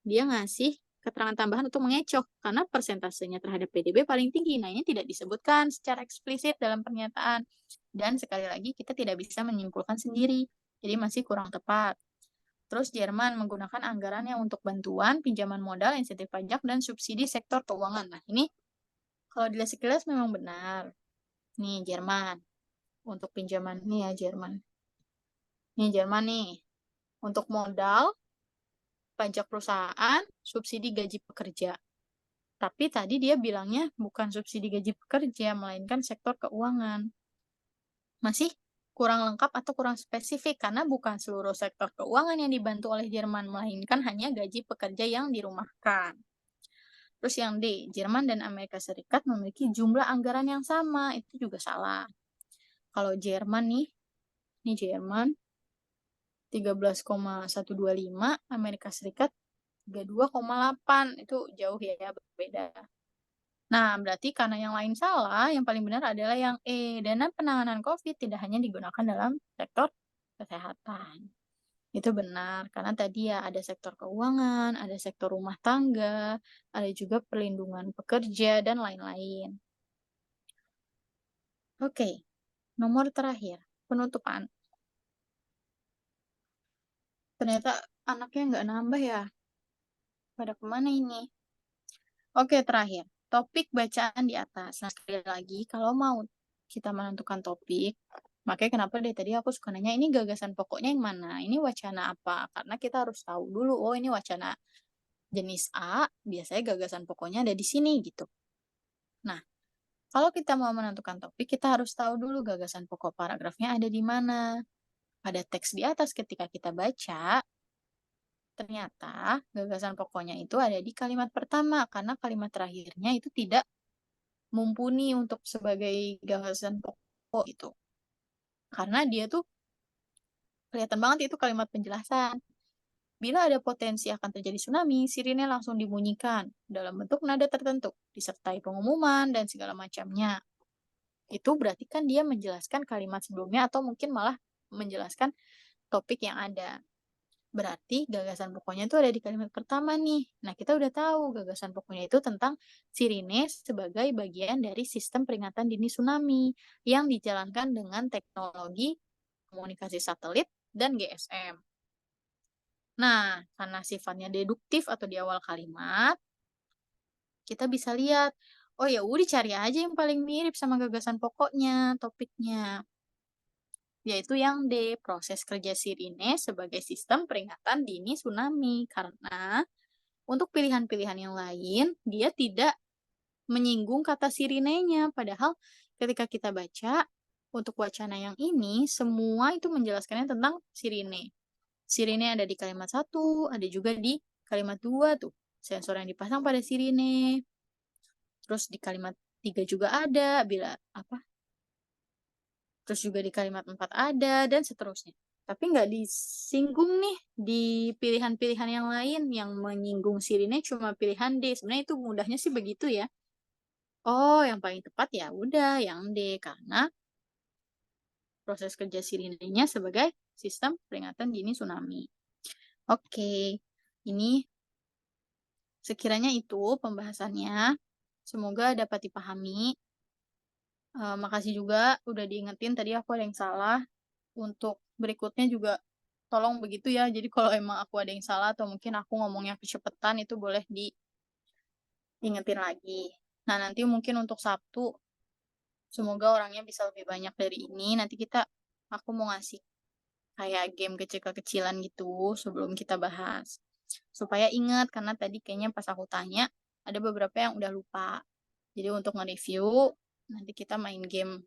dia ngasih keterangan tambahan untuk mengecoh, karena persentasenya terhadap PDB paling tinggi. Nah, ini tidak disebutkan secara eksplisit dalam pernyataan. Dan sekali lagi, kita tidak bisa menyimpulkan sendiri, jadi masih kurang tepat. Terus Jerman menggunakan anggarannya untuk bantuan, pinjaman modal, insentif pajak, dan subsidi sektor keuangan. Nah, ini kalau dilihat sekilas memang benar. Nih, Jerman. Untuk pinjaman, nih ya Jerman. Nih, Jerman nih. Untuk modal, pajak perusahaan, subsidi gaji pekerja. Tapi tadi dia bilangnya bukan subsidi gaji pekerja, melainkan sektor keuangan. Masih kurang lengkap atau kurang spesifik, karena bukan seluruh sektor keuangan yang dibantu oleh Jerman, melainkan hanya gaji pekerja yang dirumahkan. Terus yang D, Jerman dan Amerika Serikat memiliki jumlah anggaran yang sama. Itu juga salah. Kalau Jerman nih Jerman 13,125, Amerika Serikat 32,8. Itu jauh ya, berbeda. Nah, berarti karena yang lain salah, yang paling benar adalah yang E. Dana penanganan COVID tidak hanya digunakan dalam sektor kesehatan. Itu benar, karena tadi ya ada sektor keuangan, ada sektor rumah tangga, ada juga perlindungan pekerja, dan lain-lain. Oke, nomor terakhir, penutupan. Ternyata anaknya nggak nambah ya. Pada kemana ini? Oke, terakhir. Topik bacaan di atas. Nah, sekali lagi, kalau mau kita menentukan topik, makanya kenapa dari tadi aku suka nanya, ini gagasan pokoknya yang mana? Ini wacana apa? Karena kita harus tahu dulu, oh ini wacana jenis A, biasanya gagasan pokoknya ada di sini, gitu. Nah, kalau kita mau menentukan topik, kita harus tahu dulu gagasan pokok paragrafnya ada di mana. Pada teks di atas ketika kita baca, ternyata gagasan pokoknya itu ada di kalimat pertama, karena kalimat terakhirnya itu tidak mumpuni untuk sebagai gagasan pokok itu. Karena dia tuh kelihatan banget itu kalimat penjelasan. Bila ada potensi akan terjadi tsunami, sirine langsung dibunyikan dalam bentuk nada tertentu, disertai pengumuman dan segala macamnya. Itu berarti kan dia menjelaskan kalimat sebelumnya atau mungkin malah menjelaskan topik yang ada. Berarti gagasan pokoknya itu ada di kalimat pertama nih. Nah, kita udah tahu gagasan pokoknya itu tentang sirine sebagai bagian dari sistem peringatan dini tsunami yang dijalankan dengan teknologi komunikasi satelit dan GSM. Nah, karena sifatnya deduktif atau di awal kalimat, kita bisa lihat, oh ya udah cari aja yang paling mirip sama gagasan pokoknya, topiknya. Yaitu yang D, proses kerja sirine sebagai sistem peringatan dini tsunami. Karena untuk pilihan-pilihan yang lain, dia tidak menyinggung kata sirinenya. Padahal ketika kita baca, untuk wacana yang ini, semua itu menjelaskannya tentang sirine. Sirine ada di kalimat 1, ada juga di kalimat 2 tuh. Sensor yang dipasang pada sirine. Terus di kalimat 3 juga ada, bila apa? Terus juga di kalimat 4 ada, dan seterusnya. Tapi nggak disinggung nih di pilihan-pilihan yang lain yang menyinggung sirine cuma pilihan D. Sebenarnya itu mudahnya sih begitu ya. Oh, yang paling tepat ya udah yang D karena proses kerja sirinenya sebagai sistem peringatan dini tsunami. Oke, ini sekiranya itu pembahasannya. Semoga dapat dipahami. Makasih juga udah diingetin tadi aku ada yang salah. Untuk berikutnya juga tolong begitu ya. Jadi kalau emang aku ada yang salah atau mungkin aku ngomongnya kecepatan itu boleh diingetin lagi. Nah, nanti mungkin untuk Sabtu semoga orangnya bisa lebih banyak dari ini. Nanti aku mau ngasih kayak game kecil-kecilan gitu sebelum kita bahas. Supaya ingat, karena tadi kayaknya pas aku tanya, ada beberapa yang udah lupa. Jadi untuk nge-review, nanti kita main game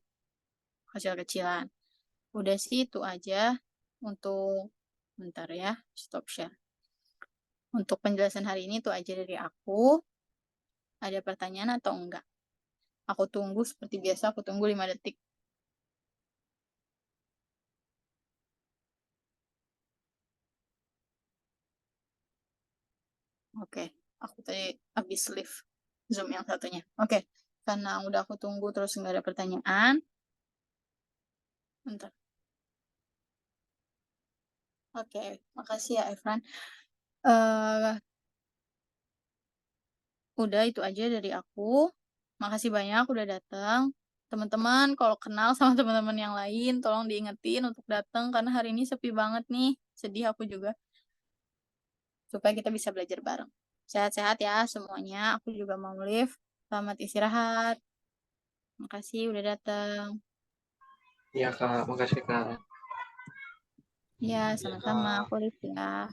kecil-kecilan. Udah sih itu aja untuk, bentar ya, stop share. Untuk penjelasan hari ini itu aja dari aku. Ada pertanyaan atau enggak? Aku tunggu seperti biasa, aku tunggu 5 detik. Oke, aku tadi habis live Zoom yang satunya. Oke, karena udah aku tunggu terus nggak ada pertanyaan. Bentar. Oke, makasih ya Evran. Udah itu aja dari aku. Makasih banyak udah datang. Teman-teman, kalau kenal sama teman-teman yang lain, tolong diingetin untuk datang karena hari ini sepi banget nih. Sedih aku juga. Supaya kita bisa belajar bareng. Sehat-sehat ya semuanya. Aku juga mau live. Selamat istirahat. Makasih udah datang. Iya Kak, makasih Kak. Ya, sama-sama. Aku live ya.